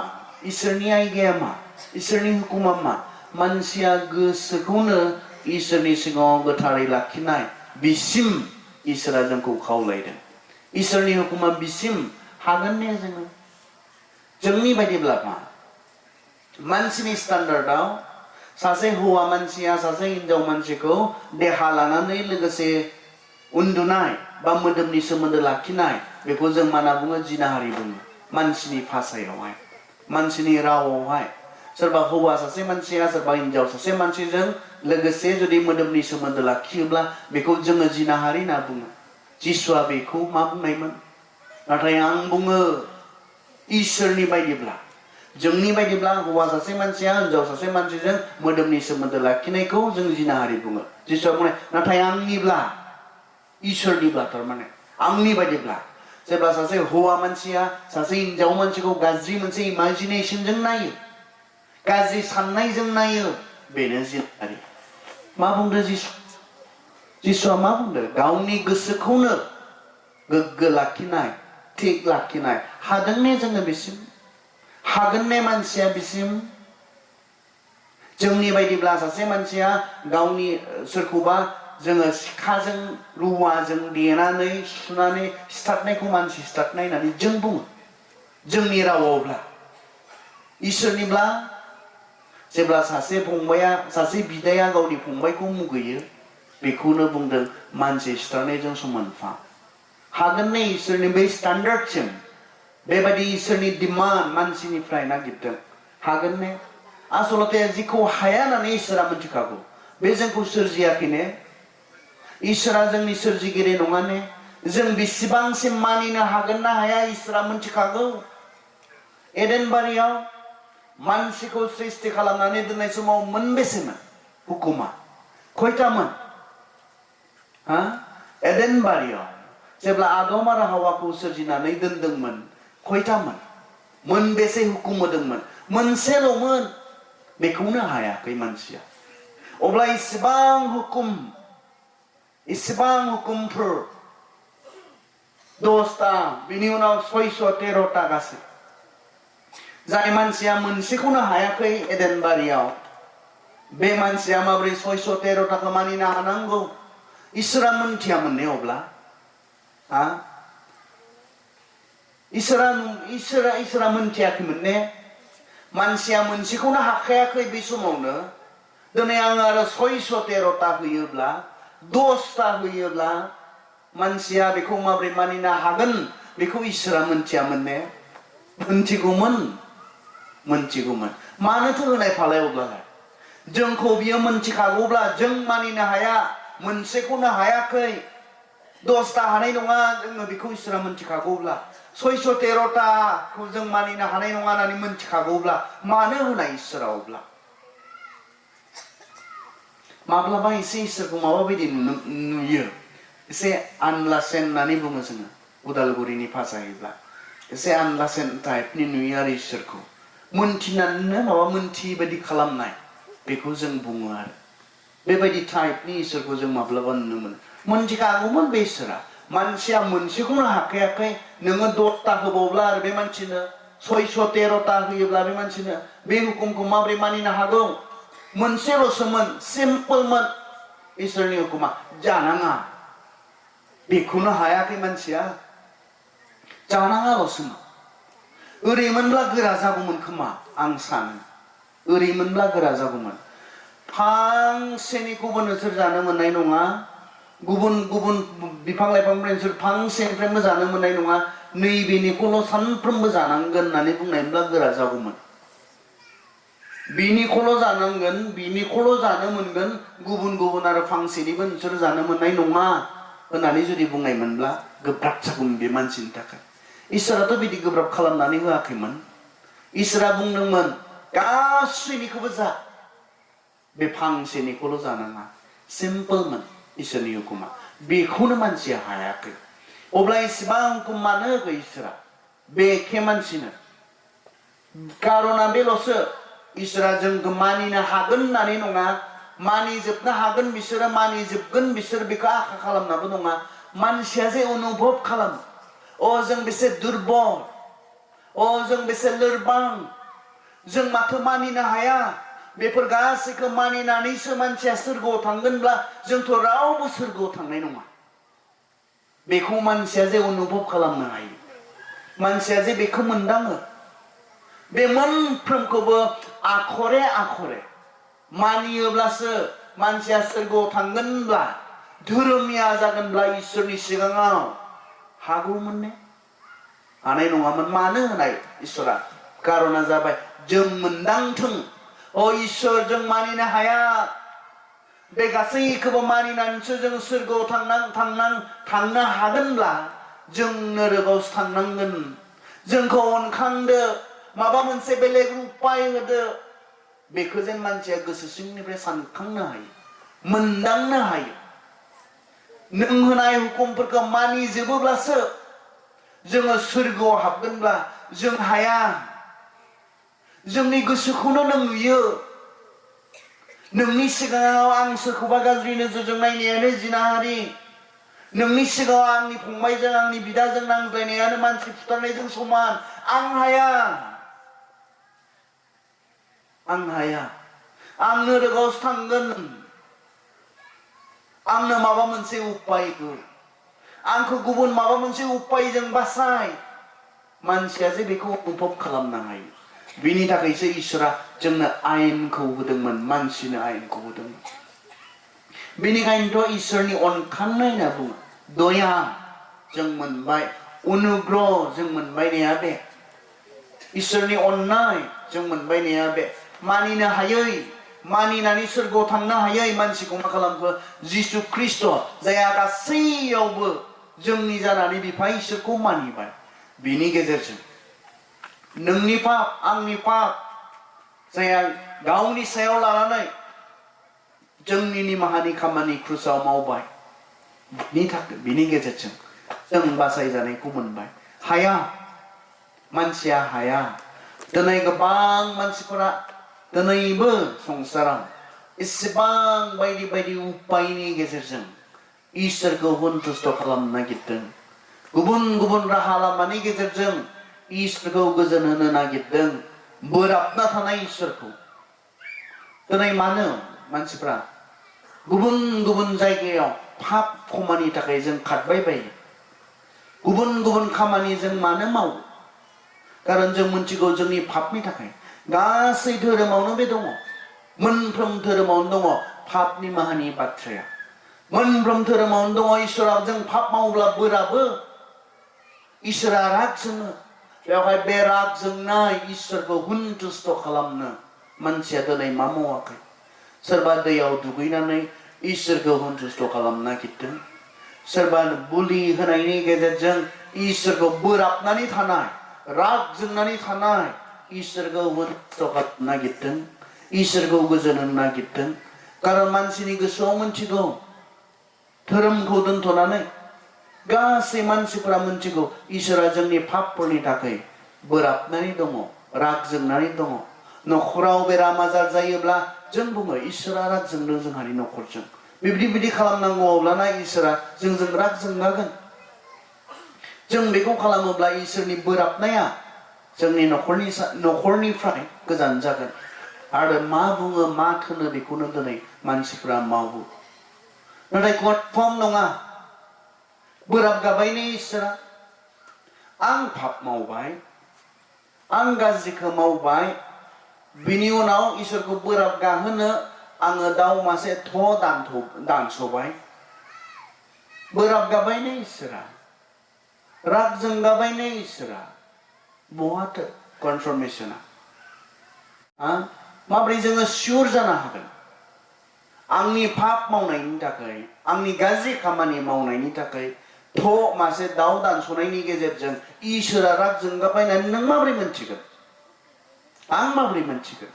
[SPEAKER 1] इसोरनि आयगाया मा इसोरनि हुकुमा मा मानसिया गोसोखौनो इसोरनि सिगाङाव गोथारै लाखिनाय बिसिम इसोरा जोंखौ खावलायदों इसोरनि हुकुमा बिसिम हागोन ने जोंनि बायदिब्ला मा मानसिनि स्टान्डार्डआव सासे हौवा मानसिया सासे हिनजाव मानसिखौ देहा लानानै लोगोसे उन्दुनाय बा मोदोमनि सोमोन्दो लाखिनाय बेखौ जों मा होनना बुङो जिनाहारि बुङो मानसिनि भाषायावहाय मानसिनि रावावहाय सोरबा हौवा सासे मानसिया सोरबा हिनजाव सासे मानसिजों लोगोसे जुदि मोदोमनि सोमोन्दो लाखियोब्ला बेखौ जोङो जिनाहारि होनना बुङो जिसुआ बेखौ मा बुंनायमोन नाथाय आं बुङो इसोरनि बायदिब्ला जोंनि बायदिब्ला हौवा सासे मानसिया हिनजाव सासे मानसिजों मोदोमनि सोमोन्दो लाखिनायखौ जों जिनाहारि बुङो जिसुआ बुंनाय नाथाय आंनिब्ला इसोरनिब्ला थारमाने आंनि बायदिब्ला जेब्ला सासे हौवा मानसिया सासे हिनजाव मानसिखौ गाज्रि मोनसे इमाजिनेशनजों नायो गाज्रि साननायजों नायो बेनो जिनाहारि मा बुंदों जिसुआ मा बुंदों गावनि गोसोखौनो गोग्गो लाखिनाय थिग लाखिनाय हादों ने जोङो बिसिम हागोन ने मानसिया बिसिम जोंनि बायदिब्ला सासे मानसिया गावनि सोरखौबा जोङो सिखाजों रुवाजों देनानै सुनानै सिथारनायखौ मानसि सिथारनाय होननानै जों बुङो जोंनि रावावब्ला इसोरनिब्ला जेब्ला सासे बिदाया गावनि फंबायखौ मुगैयो बेखौनो बुंदों मानसि सिथारनायजों समानफा हागोन ने इसोरनि बै स्टैंडर्डसिम बेबायदि इसोरनि डिमान्ड मानसिनिफ्राय नागिरदों हागोन ने आसलते जिखौ हाया होननानै इसोरा मिथिखागौ बे जोंखौ सोरजियाखै ने इसोरा जोंनि सोरजिगिरि नङा ने जों बेसेबांसिम मानिनो हागोन ना हाया इसोरा मिथिखागौ एडेन बारियाव मानसिखौ सृष्टि खालामनानै दोननाय समाव मोनबेसेमोन हुकुमा खयतामोन हा एडेन बारियाव जेब्ला आदम आरो हावाखौ सोरजिनानै दोनदोंमोन खयतामोन मोनबेसे हुकुम होदोंमोन मोनसेल'मोन बेखौनो हायाखै मानसिया अब्ला इसेबां हुकुमफोर 10ता बिनि उनाव 613ता गासै जाय मानसिया मोनसेखौनो हायाखै एडेन बारियाव बे मानसिया माब्रै 613ताखौ मानिनो हानांगौ इसोरा मोनथियामोन ने अब्ला हा इसोरा मोनथियाखैमोन ने मानसिया मोनसेखौनो हाखायाखै बे समावनो दिनै आं आरो 613ता होयोब्ला 10ता होयोब्ला मानसिया बेखौ माब्रै मानिनो हागोन बेखौ इसोरा मोनथियामोन ने मोनथिगौमोन मानोथो होनाय फालाय अब्लालाय जोंखौ बियो मोनथिखागौब्ला जों मानिनो हाया मोनसेखौनो हायाखै 10ता हानाय नङा जोङो बेखौ इसोरा मोनथिखागौब्ला 613ताखौ जों मानिनो हानाय नङा होननानै मोनथिखागौब्ला मानो होनाय इसोरा अब्ला माब्लाबा एसे इसोरखौ माबाबायदि नुयो एसे आनलासेन होननानै बुङो जोङो उदालगुरिनि भाषायैब्ला एसे आनलासेन टाइपनि नुयो आरो इसोरखौ मोनथिनानैनो माबा मोनथियै बायदि खालामनाय बेखौ जों बुङो आरो बेबायदि टाइपनि इसोरखौ जों माब्लाबा नुनो मोनो मोनथिखागौमोन बे इसोरा मानसिया मोनसेखौनो हाखायाखै नोङो 10ता होबावब्ला आरो बे मानसिनो 613ता होयोब्ला बे मानसिनो बे हुकुमखौ माबोरै मानिनो हागौ मोनसेल'सोमोन सिम्पोलमोन इसोरनि हुकुमा जानाङा बेखौनो हायाखै मानसिया जानाङाल'सोमोन ओरैमोनब्ला गोरा जागौमोन खोमा आं सानो ओरैमोनब्ला गोरा जागौमोन फांसेनिखौबो नोंसोर जानो मोननाय नङा गुबुन बिफां लाइफांनिफ्राय नोंसोर फांसेनिफ्रायबो जानो मोननाय नङा नैबेनिखौल' सानफ्रोमबो जानांगोन होननानै बुंनायब्ला गोरा जागौमोन बिनिखौल' जानांगोन बिनिखौल' जानो मोनगोन गुबुन आरो फांसेनिबो नोंसोर जानो मोननाय नङा होननानै जुदि बुंनायमोनब्ला गोब्राब जागौमोन बे मानसिनि थाखाय इसोराथ' बिदि गोब्राब खालामनानै होआखैमोन इसोरा बुंदोंमोन गासैनिखौबो जा बे फांसेनिखौल' जानाङा सिम्पोलमोन इसोरनि हुकुमा बेखौनो मानसिया हायाखै अब्ला इसेबां हुकुम मानो होखो इसोरा बे एखे मानसिनो कारना बेल'सो इसोरा जोंखौ मानिनो हागोन होननानै नङा मानिजोबनो हागोन बिसोरो मानिजोबगोन बिसोर बेखौ आखा खालामनाबो नङा मानसिया जे अनुभब खालामो जों बेसे दुरबल जों बेसे लोरबां जों माथो मानिनो हाया बेफोर गासैखौ मानिनानैसो मानसिया सोरगोआव थांगोनब्ला जोंथ' रावबो सोरगोआव थांनाय नङा बेखौ मानसिया जे अनुभब खालामनो हायो मानसिया जे बेखौ मोनदाङो बे मोनफ्रोमखौबो आखरे मानियोब्लासो मानसिया सोरगोआव थांगोनब्ला धोरोमिया जागोनब्ला इसोरनि सिगाङाव हागौमोन ने हानाय नङामोन मानो होनाय इसोरा कारना जाबाय जों मोनदांथों इसोर जों मानिनो हाया बे गासैखौबो मानिनानैसो जों सोरगोआव थांनो हागोनब्ला जों नोरगआवसो थांनांगोन जोंखौ अनखांदो माबा मोनसे बेलेग उपाय होदो बेखौ जेन मानसिया गोसो सिंनिफ्राय सानखांनो हायो मोनदांनो हायो नों होनाय हुकुमफोरखौ मानिजोबोब्लासो जोङो सोरगोआव हाबगोनब्ला जों हाया जोंनि गोसोखौनो नों नुयो नोंनि सिगाङाव आं सोरखौबा गाज्रि नोजोरजों नायनायानो जिनाहारि नोंनि सिगाङाव आंनि फंबायजों आंनि बिदाजों नांज्लायनायानो मानसि फुथारनायजों समान आं हाया आं नोरगआवसो थांगोन आंनो माबा मोनसे उपाय हो आंखौ गुबुन माबा मोनसे उपायजों बासाय मानसिया जे बेखौ अनुभब खालामनो हायो बिनि थाखायसो इसोरा जोंनो आयेनखौ होदोंमोन मानसिनो आयेनखौ होदोंमोन बेनिखायनोथ' इसोरनि अनखांनाय होनना बुङो दया जों मोनबाय अनुग्रह जों मोनबायनाया बे इसोरनि अननाय जों मोनबायनाया बे मानिनो हायै मानिनानै सोरगोआव थांनो हायै मानसिखौ मा खालामखो जिसु ख्रिस्ट' जायहा गासैयावबो जोंनि जानानै बिफा इसोरखौ मानिबाय बिनि गेजेरजों नोंनि पाप आंनि पाप जायहा गावनि सायाव लानानै जोंनि निमाहानि खामानि क्रुसाव मावबाय बिनि गेजेरजों जों बासायजानायखौ मोनबाय हाया मानसिया हाया दिनै गोबां मानसिफोरा दिनैबो संसाराव एसेबां बायदि बायदि उपायनि गेजेरजों इसोरखौ सन्तुष्ट खालामनो नागिरदों गुबुन गुबुन राहा लामानि गेजेरजों इसोरखौ गोजोन होनो नागिरदों बोराबना थानाय इसोरखौ दिनै मानो मानसिफ्रा गुबुन गुबुन जायगायाव पाप खामानि थाखाय जों खारबाय बायो गुबुन गुबुन खामानि जों मानो मावो कारन जों मिथिगौ जोंनि पापनि थाखाय गासै धोरोमावनो बे दङ मोनफ्रोम धोरोमावनो दङ पाप निमाहानि बाथ्राया मोनफ्रोम धोरोमावनो दङ इसोरा जों पाप मावोब्ला बोराबो इसोरा राग जोङो बेवहाय बे राग जोंनाय इसोरखौ सन्तुष्ट खालामनो मानसिया दिनै मा मावाखै सोरबा दैयाव दुगैनानै इसोरखौ सन्तुष्ट खालामनो नागिरदों सोरबा बुलि होनायनि गेजेरजों इसोरखौ बोराबनानै थानाय राग जोंनानै थानाय इसोरखौ सन्तुष्ट खालामनो नागिरदों इसोरखौ गोजोन होनो नागिरदों कारन मानसिनि गोसोआव मिथिगौ धोरोमखौ दोनथ'नानै गासै मानसिफोरा मिथिगौ इसोरा जोंनि पापफोरनि थाखाय बोराबनानै दङ राग जोंनानै दङ नखराव बेराम आजार जायोब्ला जों बुङो इसोरा राग जोंदों जोंहानि नखरजों बिब्दि खालामनांगौ अब्लाना इसोरा जोंजों राग जोंनागोन जों बेखौ खालामोब्ला इसोरनि बोराबनाया जोंनि नखरनिफ्राय गोजान जागोन आरो मा बुङो मा थोनो बेखौनो दिनै मानसिफ्रा मावो नाथाय कनफार्म नङा बोराब गाबायनो इसोरा आं पाप मावबाय आं गाज्रिखौ मावबाय बिनि उनाव इसोरखौ बोराब गाहोनो आङो दाउ मासे दानस'बाय बोराब गाबायनो इसोरा राग जोंगाबायनो इसोरा बहाथो कनफर्मेशना माब्रै जोङो सियर जानो हागोन आंनि पाप मावनायनि थाखाय आंनि गाज्रि खामानि मावनायनि थाखाय मासे दाउ दानस'नायनि गेजेरजों इसोरा राग जोंगाबायनानै नों माब्रै मोनथिगोन आं माब्रै मोनथिगोन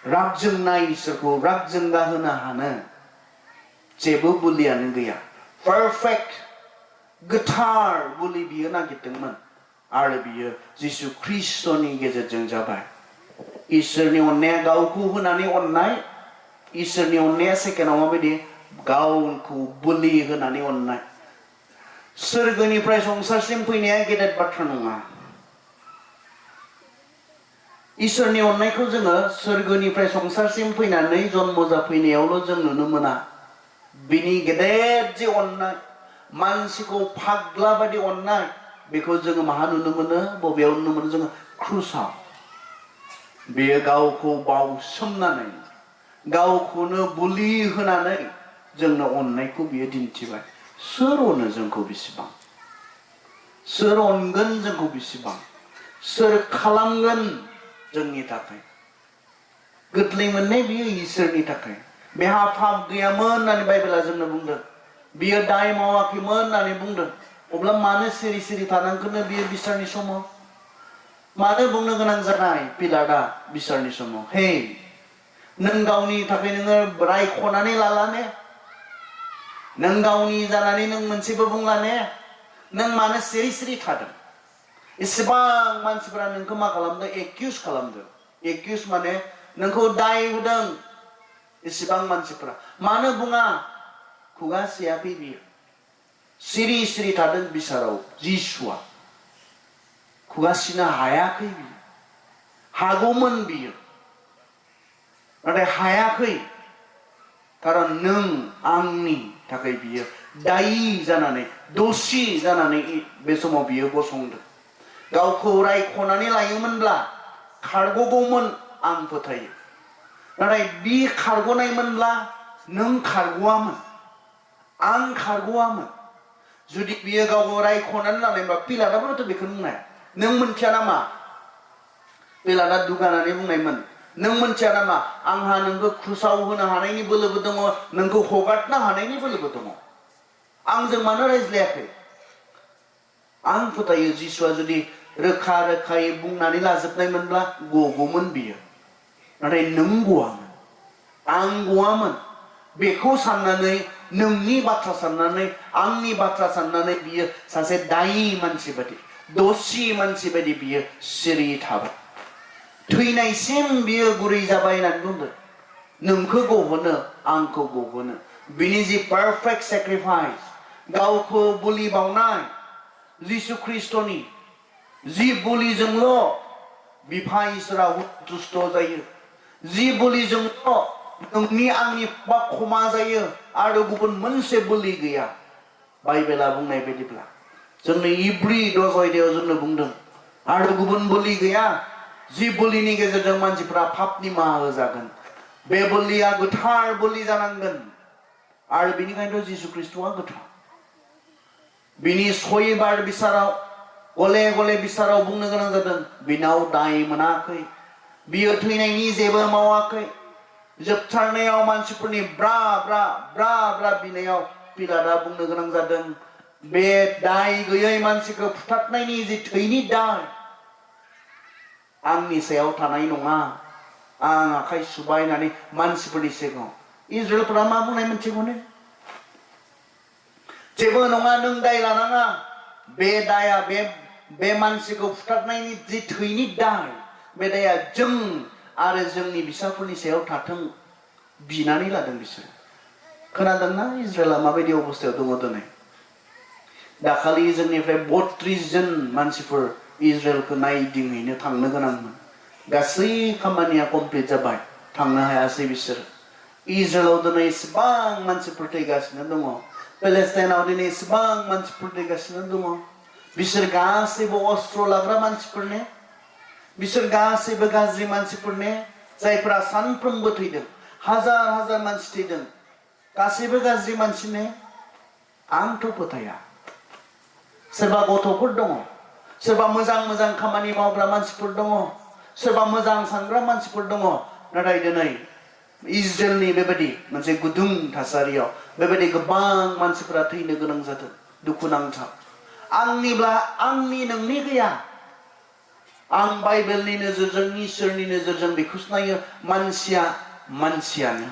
[SPEAKER 1] राग जोंनाय इसोरखौ राग जोंगा होनो हानो जेबो बुलियानो गैया पारफेक्ट गोथार बुलि बियो नागिरदोंमोन आरो बियो जिसु ख्रिस्ट'नि गेजेरजों जाबाय इसोरनि अननाया गावखौ होनानै अननाय इसोरनि अननाया सेकेन्डआव माबायदि गावखौ बुलि होनानै अननाय सोरगोनिफ्राय संसारसिम फैनाया गेदेर बाथ्रा नङा इसोरनि अननायखौ जोङो सोरगोनिफ्राय संसारसिम फैनानै जन्म जाफैनायावल' जों नुनो मोना बिनि गेदेर जे अननाय मानसिखौ फाग्ला बायदि अननाय बेखौ जोङो माहा नुनो मोनो बबेयाव नुनो मोनो जोङो क्रुसाव बेयो गावखौ बावसोमनानै गावखौनो बुलि होनानै जोंनो अननायखौ बियो दिन्थिबाय सोर अनो जोंखौ बेसेबां सोर अनगोन जोंखौ बेसेबां सोर खालामगोन जोंनि थाखाय गोरलै मोननाय बियो इसोरनि थाखाय बेहा पाप गैयामोन होननानै बाइबेला जोंनो बुंदों बियो दाय मावाखैमोन होननानै बुंदों अब्ला मानो सिरि सिरि थानांगोन बियो बिसारनि समाव मानो बुंनो गोनां जानाय पिलाटआ बिसारनि समाव हे नों गावनि थाखाय नोङो रायख'नानै लालाने नों गावनि जानानै नों मोनसेबो बुंलाने नों मानो सिरि सिरि थादों एसेबां मानसिफोरा नोंखौ मा खालामदों एक्यूज खालामदों एक्यूज माने नोंखौ दाय होदों एसेबां मानसिफोरा मानो बुङा खुगा सियाखै बियो सिरि सिरि थादों बिसाराव जिसुआ खुगा सिनो हायाखै बियो हागौमोन बियो नाथाय हायाखै कारन नों आंनि थाखाय बियो दायी जानानै दोषी जानानै बे समाव बियो गसंदों गावखौ रायख'नानै लायोमोनब्ला खारग'गौमोन आं फोथायो नाथाय बि खारग'नायमोनब्ला नों खारग'आमोन आं खारग'आमोन जुदि बियो गावखौ रायख'नानै लानायबा पिलाताबोथ' बेखौनो बुंनाय नों मोनथिया नामा पिलाता दुगानानै बुंनायमोन नों मोनथिया नामा आंहा नोंखौ क्रुसाव होनो हानायनि बोलोबो दङ नोंखौ हगारनो हानायनि बोलोबो दङ आंजों मानो रायज्लायाखै आं फोथायो जिसुआ जुदि रोखा रोखायै बुंनानै लाजोबनायमोनब्ला गगौमोन बियो नाथाय नों गवामोन आं गवामोन बेखौ साननानै नोंनि बाथ्रा साननानै आंनि बाथ्रा साननानै बियो सासे दायी मानसि बायदि दसि मानसि बायदि बियो सिरि थाबाय थैनायसिम बियो गुरै जाबाय होननानै बुंदों नोंखौ गहोनो आंखौ गहोनो बिनि जि पारफेक्ट सेक्रिफाइस गावखौ बलि बावनाय जिसु ख्रिस्ट'नि जि बलिजोंल' बिफा इसोरा तुष्ट जायो जि बलिजोंल' नोंनि आंनि बा क्षमा जायो आरो गुबुन मोनसे बलि गैया बाइबेला बुंनाय बायदिब्ला जोंनि इब्रि 10 आयदायाव जोंनो बुंदों आरो गुबुन बलि गैया जि बलिनि गेजेरजों मानसिफ्रा पाप निमाहा होजागोन बे बलिया गोथार बलि जानांगोन आरो बेनिखायनोथ' जिसु ख्रिस्ट'आ गोथार बिनि सयबार बिसाराव गले गले बिसाराव बुंनो गोनां जादों बिनाव दाय मोनाखै बियो थैनायनि जेबो मावाखै जोबथारनायाव मानसिफोरनि ब्रा ब्रा ब्रा ब्रा बिनायाव पिलाता बुंनो गोनां जादों बे दाय गैयै मानसिखौ फुथारनायनि जि थैनि दाय आंनि सायाव थानाय नङा आं आखाइ सुबाय होननानै मानसिफोरनि सिगाङाव इज्राइलफोरा मा बुंनाय मोनथिगौने जेबो नङा नों दाय लानाङा बे दाया बे मानसिखौ फुथारनायनि जि थैनि दाय बे दाया जों आरो जोंनि फिसाफोरनि सायाव थाथों बिनानै लादों बिसोर खोनादोंना इज्राइला माबायदि अबस्थायाव दङ दिनै दाखालि जोंनिफ्राय 32 जन मानसिफोर इज्राइलखौ नायदिंहैनो थांनो गोनांमोन गासै खामानिया कमप्लिट जाबाय थांनो हायासै बिसोर इज्राइलाव दिनै एसेबां मानसिफोर थैगासिनो दङ पेलेस्टाइनाव दिनै एसेबां मानसिफोर थैगासिनो दङ बिसोर गासैबो अस्त्र लाग्रा मानसिफोरने बिसोर गासैबो गाज्रि मानसिफोरने जायफोरा सानफ्रोमबो थैदों हाजार हाजार मानसि थैदों गासैबो गाज्रि मानसिने आंथ' फोथाया सोरबा गथ'फोर दङ सोरबा मोजां मोजां खामानि मावग्रा मानसिफोर दङ सोरबा मोजां सानग्रा मानसिफोर दङ नाथाय दिनै इज्राइलनि बेबायदि मोनसे गुदुं थासारियाव बेबायदि गोबां मानसिफोरा थैनो गोनां जादों दुखुनांथाव आंनिब्ला आंनि नोंनि गैया आं बाइबेलनि नोजोरजों इसोरनि नोजोरजों बेखौसो नायो मानसिया मानसियानो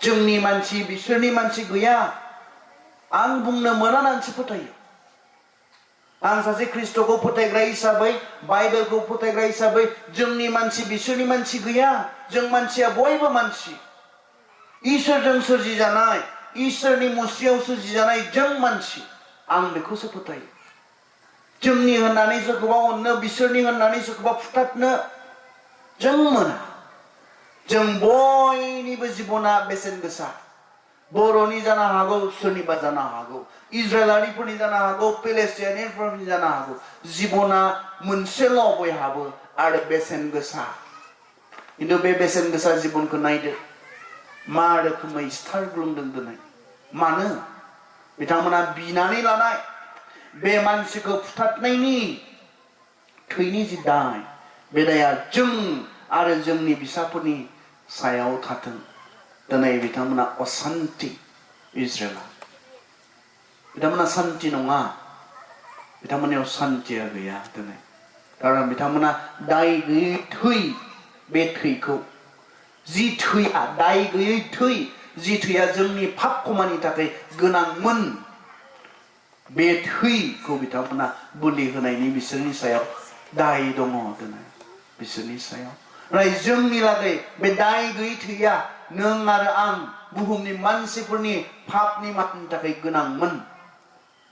[SPEAKER 1] जोंनि मानसि बिसोरनि मानसि गैया आं बुंनो मोना मानसि फोथायो आं सासे ख्रिस्ट'खौ फोथायग्रा हिसाबै बाइबेलखौ फोथायग्रा हिसाबै जोंनि मानसि बिसोरनि मानसि गैया जों मानसिया बयबो मानसि इसोरजों सोरजिजानाय इसोरनि मुस्रियाव सोरजिजानाय जों मानसि आं बेखौसो फोथायो जोंनि होननानै सोरखौबा अननो बिसोरनि होननानै सोरखौबा फुथारनो जों मोना जों बयनिबो जिबना बेसेन गोसा बर'नि जानो हागौ सोरनिबा जानो हागौ इज्राइलारिफोरनि जानो हागौ पेलेस्टाइनिफोरनि जानो हागौ जिबना मोनसेल' बयहाबो आरो बेसेन गोसा खिन्थु बे बेसेन गोसा जिबनखौ नायदो मा रोखोमै सिथारग्लुंदों दिनै मानो बिथांमोना बिनानै लानाय बे मानसिखौ फुथारनायनि थैनि जि दाय बे दाया जों आरो जोंनि फिसाफोरनि सायाव थाथों दिनै बिथांमोना असान्ति इज्राइला बिथांमोना सान्ति नङा बिथांमोननियाव सान्तिया गैया दिनै कारन बिथांमोना दाय गैयै थै बे थैखौ जि थैया दाय गैयै थै जि थैया जोंनि पाप खमानि थाखाय गोनांमोन बे थैखौ बिथांमोना बोलि होनायनि बिसोरनि सायाव दाय दङ दिनै बिसोरनि सायाव नाथाय जोंनि लागै बे दाय गैयै थैया नों आरो आं बुहुमनि मानसिफोरनि पाप निमाहानि थाखाय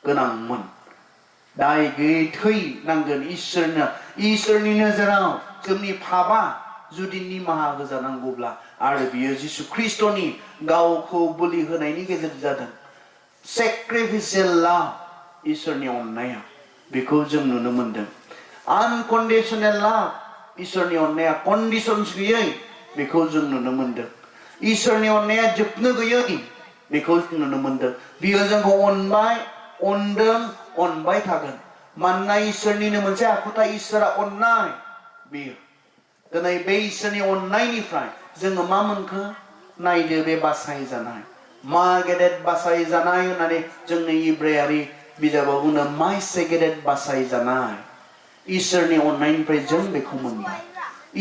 [SPEAKER 1] गोनांमोन दाय गैयै थै नांगोन इसोरनि नोजोराव जोंनि पापा जुदि निमाहा होजानांगौब्ला आरो बियो जिसु ख्रिस्ट'नि गावखौ बोलि होनायनि गेजेरजों जादों सेक्रिफिसियेल लाभ इसोरनि अननाया बेखौ जों नुनो मोनदों आनकन्डिशनेल लाभ इसोरनि अननाया कन्डिशन्स गैयै बेखौ जों नुनो मोनदों इसोरनि अननाया जोबनो गैयै बेखौ नुनो मोनदों बियो जोंखौ अनबाय अनदों अनबाय थागोन मानोना इसोरनिनो मोनसे आखुथाय इसोरा अननाय बियो दिनै बे इसोरनि अननायनिफ्राय जोङो मा मोनखो नायदो बे बासाय जानाय मा गेदेर बासाय जानाय होननानै जोंनि इब्रायारि बिजाबाव बुङो मा एसे गेदेर बासाय जानाय इसोरनि अननायनिफ्राय जों बेखौ मोनबाय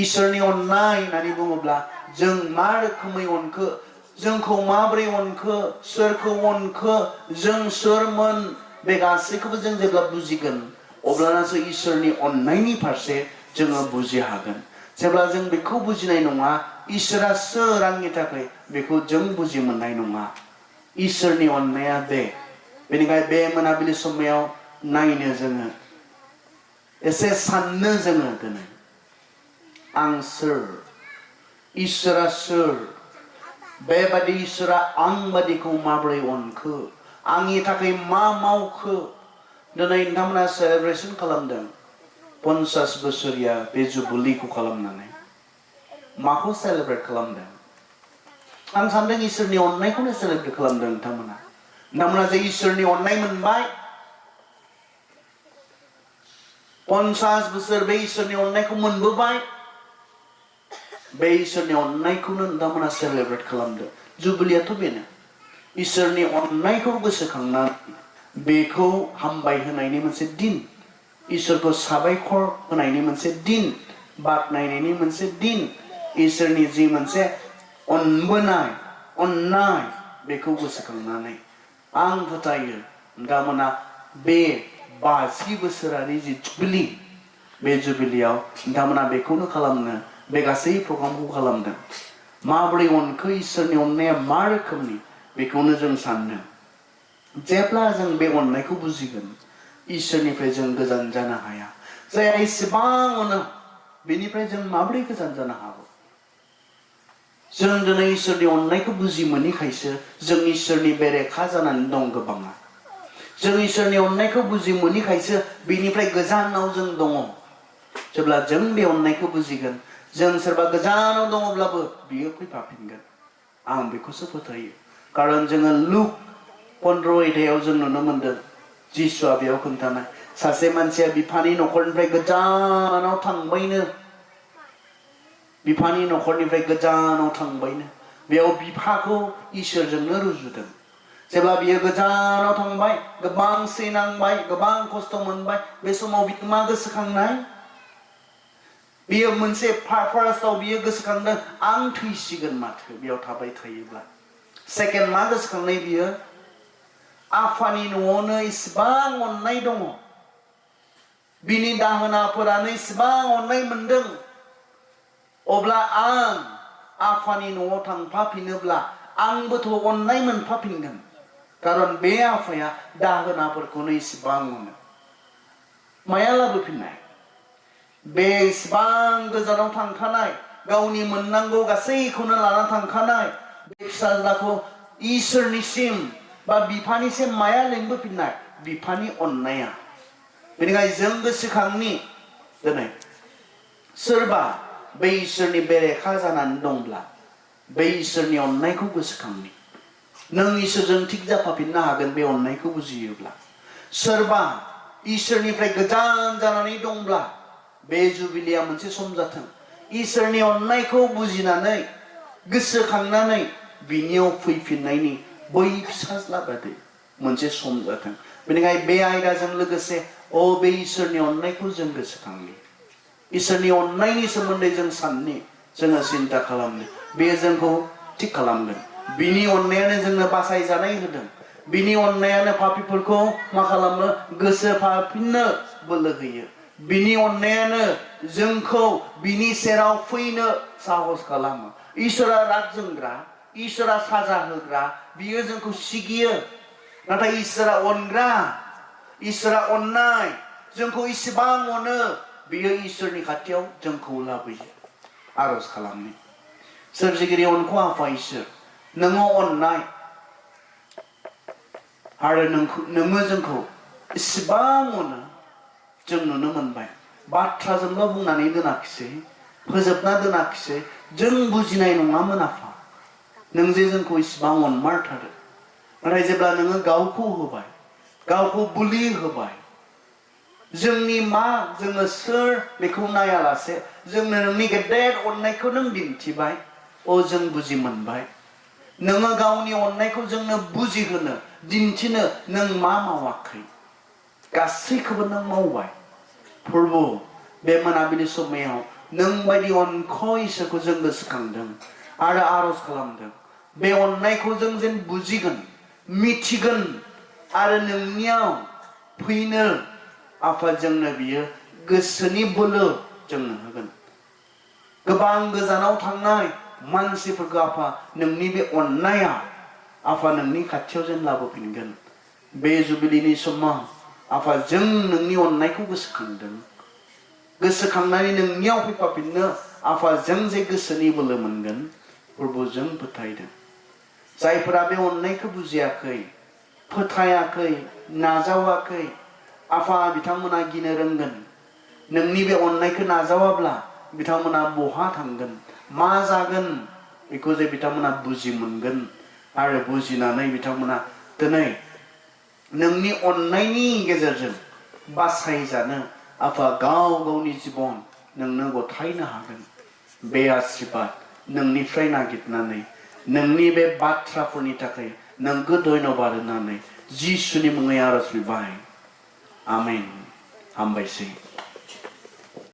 [SPEAKER 1] इसोरनि अननाय होननानै बुङोब्ला जों मा रोखोमै अनखो जोंखौ माबोरै अनखो सोरखौ अनखो जों सोरमोन बे गासैखौबो जों जेब्ला बुजिगोन अब्लानासो इसोरनि अननायनि फारसे जोङो बुजि हागोन जेब्ला जों बेखौ बुजिनाय नङा इसोरा सोर आंनि थाखाय बेखौ जों बुजि मोननाय नङा इसोरनि अननाया बे बेनिखायनो बे मोनाबिलि समाव नायनो जोङो एसे साननो जोङो दिनै आं सोर इसोरा सोर बेबादि इसोरा आं बादिखौ माबोरै अनखो आंनि थाखाय मा मावखो दिनै नोंथांमोना सेलेब्रेसन खालामदों 50 बोसोरिया बे जुबुलिखौ खालामनानै माखौ सेलेब्रेट खालामदों आं सानदों इसोरनि अननायखौनो सेलेब्रेट खालामदों नोंथांमोना जे इसोरनि अननाय मोनबाय 50 बोसोर बे इसोरनि अननायखौ मोनबोबाय बे इसोरनि अननायखौनो नोंथांमोना सेलेब्रेट खालामदों जुबुलियाथ' बेनो इसोरनि अननायखौ गोसोखांनानै बेखौ हामबाय होनायनि मोनसे दिन इसोरखौ साबायखर होनायनि मोनसे दिन बाख्नायनायनि मोनसे दिन इसोरनि जि मोनसे अनबोनाय अननाय बेखौ गोसोखांनानै आं फोथायो नोंथांमोना बे 50 बोसोरारि जि जुबिलि बे जुबिलियाव नोंथांमोना बेखौनो खालामनो बे गासै प्रग्रामखौ खालामदों माबोरै अनखो इसोरनि अननाया मा रोखोमनि बेखौनो जों सानदों जेब्ला जों बे अननायखौ बुजिगोन इसोरनिफ्राय जों गोजान जानो हाया जाय एसेबां अनो बेनिफ्राय जों माबोरै गोजान जानो हागौ जों दिनै इसोरनि अननायखौ बुजि मोनैखायसो जों इसोरनि बेरेखा जानानै दं गोबाङा जों इसोरनि अननायखौ बुजि मोनैखायसो बेनिफ्राय गोजानाव जों दङ जेब्ला जों बे अननायखौ बुजिगोन जों सोरबा गोजानाव दङब्लाबो बियो फैफाफिनगोन आं बेखौसो फोथायो खारन जोङो लुक 15 अध्यायाव जों नुनो मोनदों जिसुआ बेयाव खोन्थानाय सासे मानसिया बिफानि नखरनिफ्राय गोजानाव थांबायनो बिफानि नखरनिफ्राय गोजानाव थांबायनो बेयाव बिफाखौ इसोरजोंनो रुजुदों जेब्ला बियो गोजानाव थांबाय गोबां सैनांबाय गोबां खस्थ' मोनबाय बे समाव बियो मा गोसोखांनाय बियो मोनसे फार्स्टआव बियो गोसोखांदों आं थैसिगोन माथो बेयाव थाबाय थायोब्ला सेकेन्ड मा गोसोखांनाय बियो आफानि न'आवनो इसिबां अननाय दङ बिनि दाहोनाफोरानो इसिबां अननाय मोनदों अब्ला आं आफानि न'आव थांफाफिनोब्ला आंबोथ' अननाय मोनफाफिनगोन खारन बे आफाया दाहोनाफोरखौनो इसिबां अनो माया लाबोफिननाय बे इसिबां गोजानाव थांखानाय गावनि मोननांगौ गासैखौनो लाना थांखानाय बे फिसाज्लाखौ इसोरनिसिम बा बिफानिसिम माया लिंबोफिननाय बिफानि अननाया बेनिखायनो जों गोसोखांनि दिनै सोरबा बै इसोरनि बेरेखा जानानै दंब्ला बै इसोरनि अननायखौ गोसोखांनि नों इसोरजों थिग जाफाफिननो हागोन बे अननायखौ बुजियोब्ला सोरबा इसोरनिफ्राय गोजान जानानै दंब्ला बे जुबिलिया मोनसे सम जाथों इसोरनि अननायखौ बुजिनानै गोसोखांनानै बिनियाव फैफिननायनि बै फिसाज्ला बादि मोनसे सम जाथों बेनिखायनो बे आयदाजों लोगोसे बे इसोरनि अननायखौ जों गोसोखांनि इसोरनि अननायनि सोमोन्दै जों साननि जोङो सिन्ता खालामनो बे जोंखौ थिग खालामगोन बिनि अननायानो जोंनो बासायजानाय होदों बिनि अननायानो पापीफोरखौ मा खालामो गोसोफाफिननो बोलो होयो बिनि अननायानो जोंखौ बिनि सेराव फैनो साहस खालामो इसोरा राग जोंग्रा इसोरा साजा होग्रा बियो जोंखौ सिगियो नाथाय इसोरा अनग्रा इसोरा अननाय जोंखौ इसेबां अनो बियो इसोरनि खाथियाव जोंखौ लाबोयो आरज खालामनो सोरजिगिरि अनखौ आफा इसोर नोङो अननाय आरो नोङो जोंखौ इसेबां अनो जों नुनो मोनबाय बाथ्राजोंल' बुंनानै दोनाखिसै फोजोबना दोनाखिसै जों बुजिनाय नङामोन आफा नों जे जोंखौ इसिबां अनमारथारो नाथाय जेब्ला नोङो गावखौ होबाय गावखौ बुलि होबाय जोंनि मा जोङो सोर बेखौ नायालासे जोंनो नोंनि गेदेर अननायखौ नों दिन्थिबाय अ जों बुजि मोनबाय नोङो गावनि अननायखौ जोंनो बुजिहोनो दिन्थिनो नों मा मावाखै गासैखौबो नों मावबाय प्रभु बे मोनाबिलि समायाव नों बायदि अनखय इसोरखौ जों गोसोखांदों आरो आरज खालामदों बे अननायखौ जों जेन बुजिगोन मिथिगोन आरो नोंनियाव फैनो आफा जोंनो बियो गोसोनि बोलो जोंनो होगोन गोबां गोजानाव थांनाय मानसिफोरखौ आफा नोंनि बे अननाया आफा नोंनि खाथियाव जेन लाबोफिनगोन बे जुबिलिनि समाव आफा जों नोंनि अननायखौ गोसोखांदों गोसोखांनानै नोंनियाव फैफाफिननो आफा जों जे गोसोनि बोलो मोनगोन प्रभु जों फोथायदों जायफोरा बे अननायखौ बुजियाखै फोथायाखै नाजावाखै आफा बिथांमोना गिनो रोंगोन नोंनि बे अननायखौ नाजावाब्ला बिथांमोना बहा थांगोन मा जागोन बेखौ जे बिथांमोना बुजि मोनगोन आरो बुजिनानै बिथांमोना दिनै नोंनि अननायनि गेजेरजों बासायजानो आफा गाव गावनि जिबन नोंनो गथायनो हागोन बे आशीर्बाद नोंनिफ्राय नागिरनानै नोंनि बे बाथ्राफोरनि थाखाय नोंखौ धन्यबाद होनानै जिसुनि मुङै आरज बिबाय आमेन हामबायसै।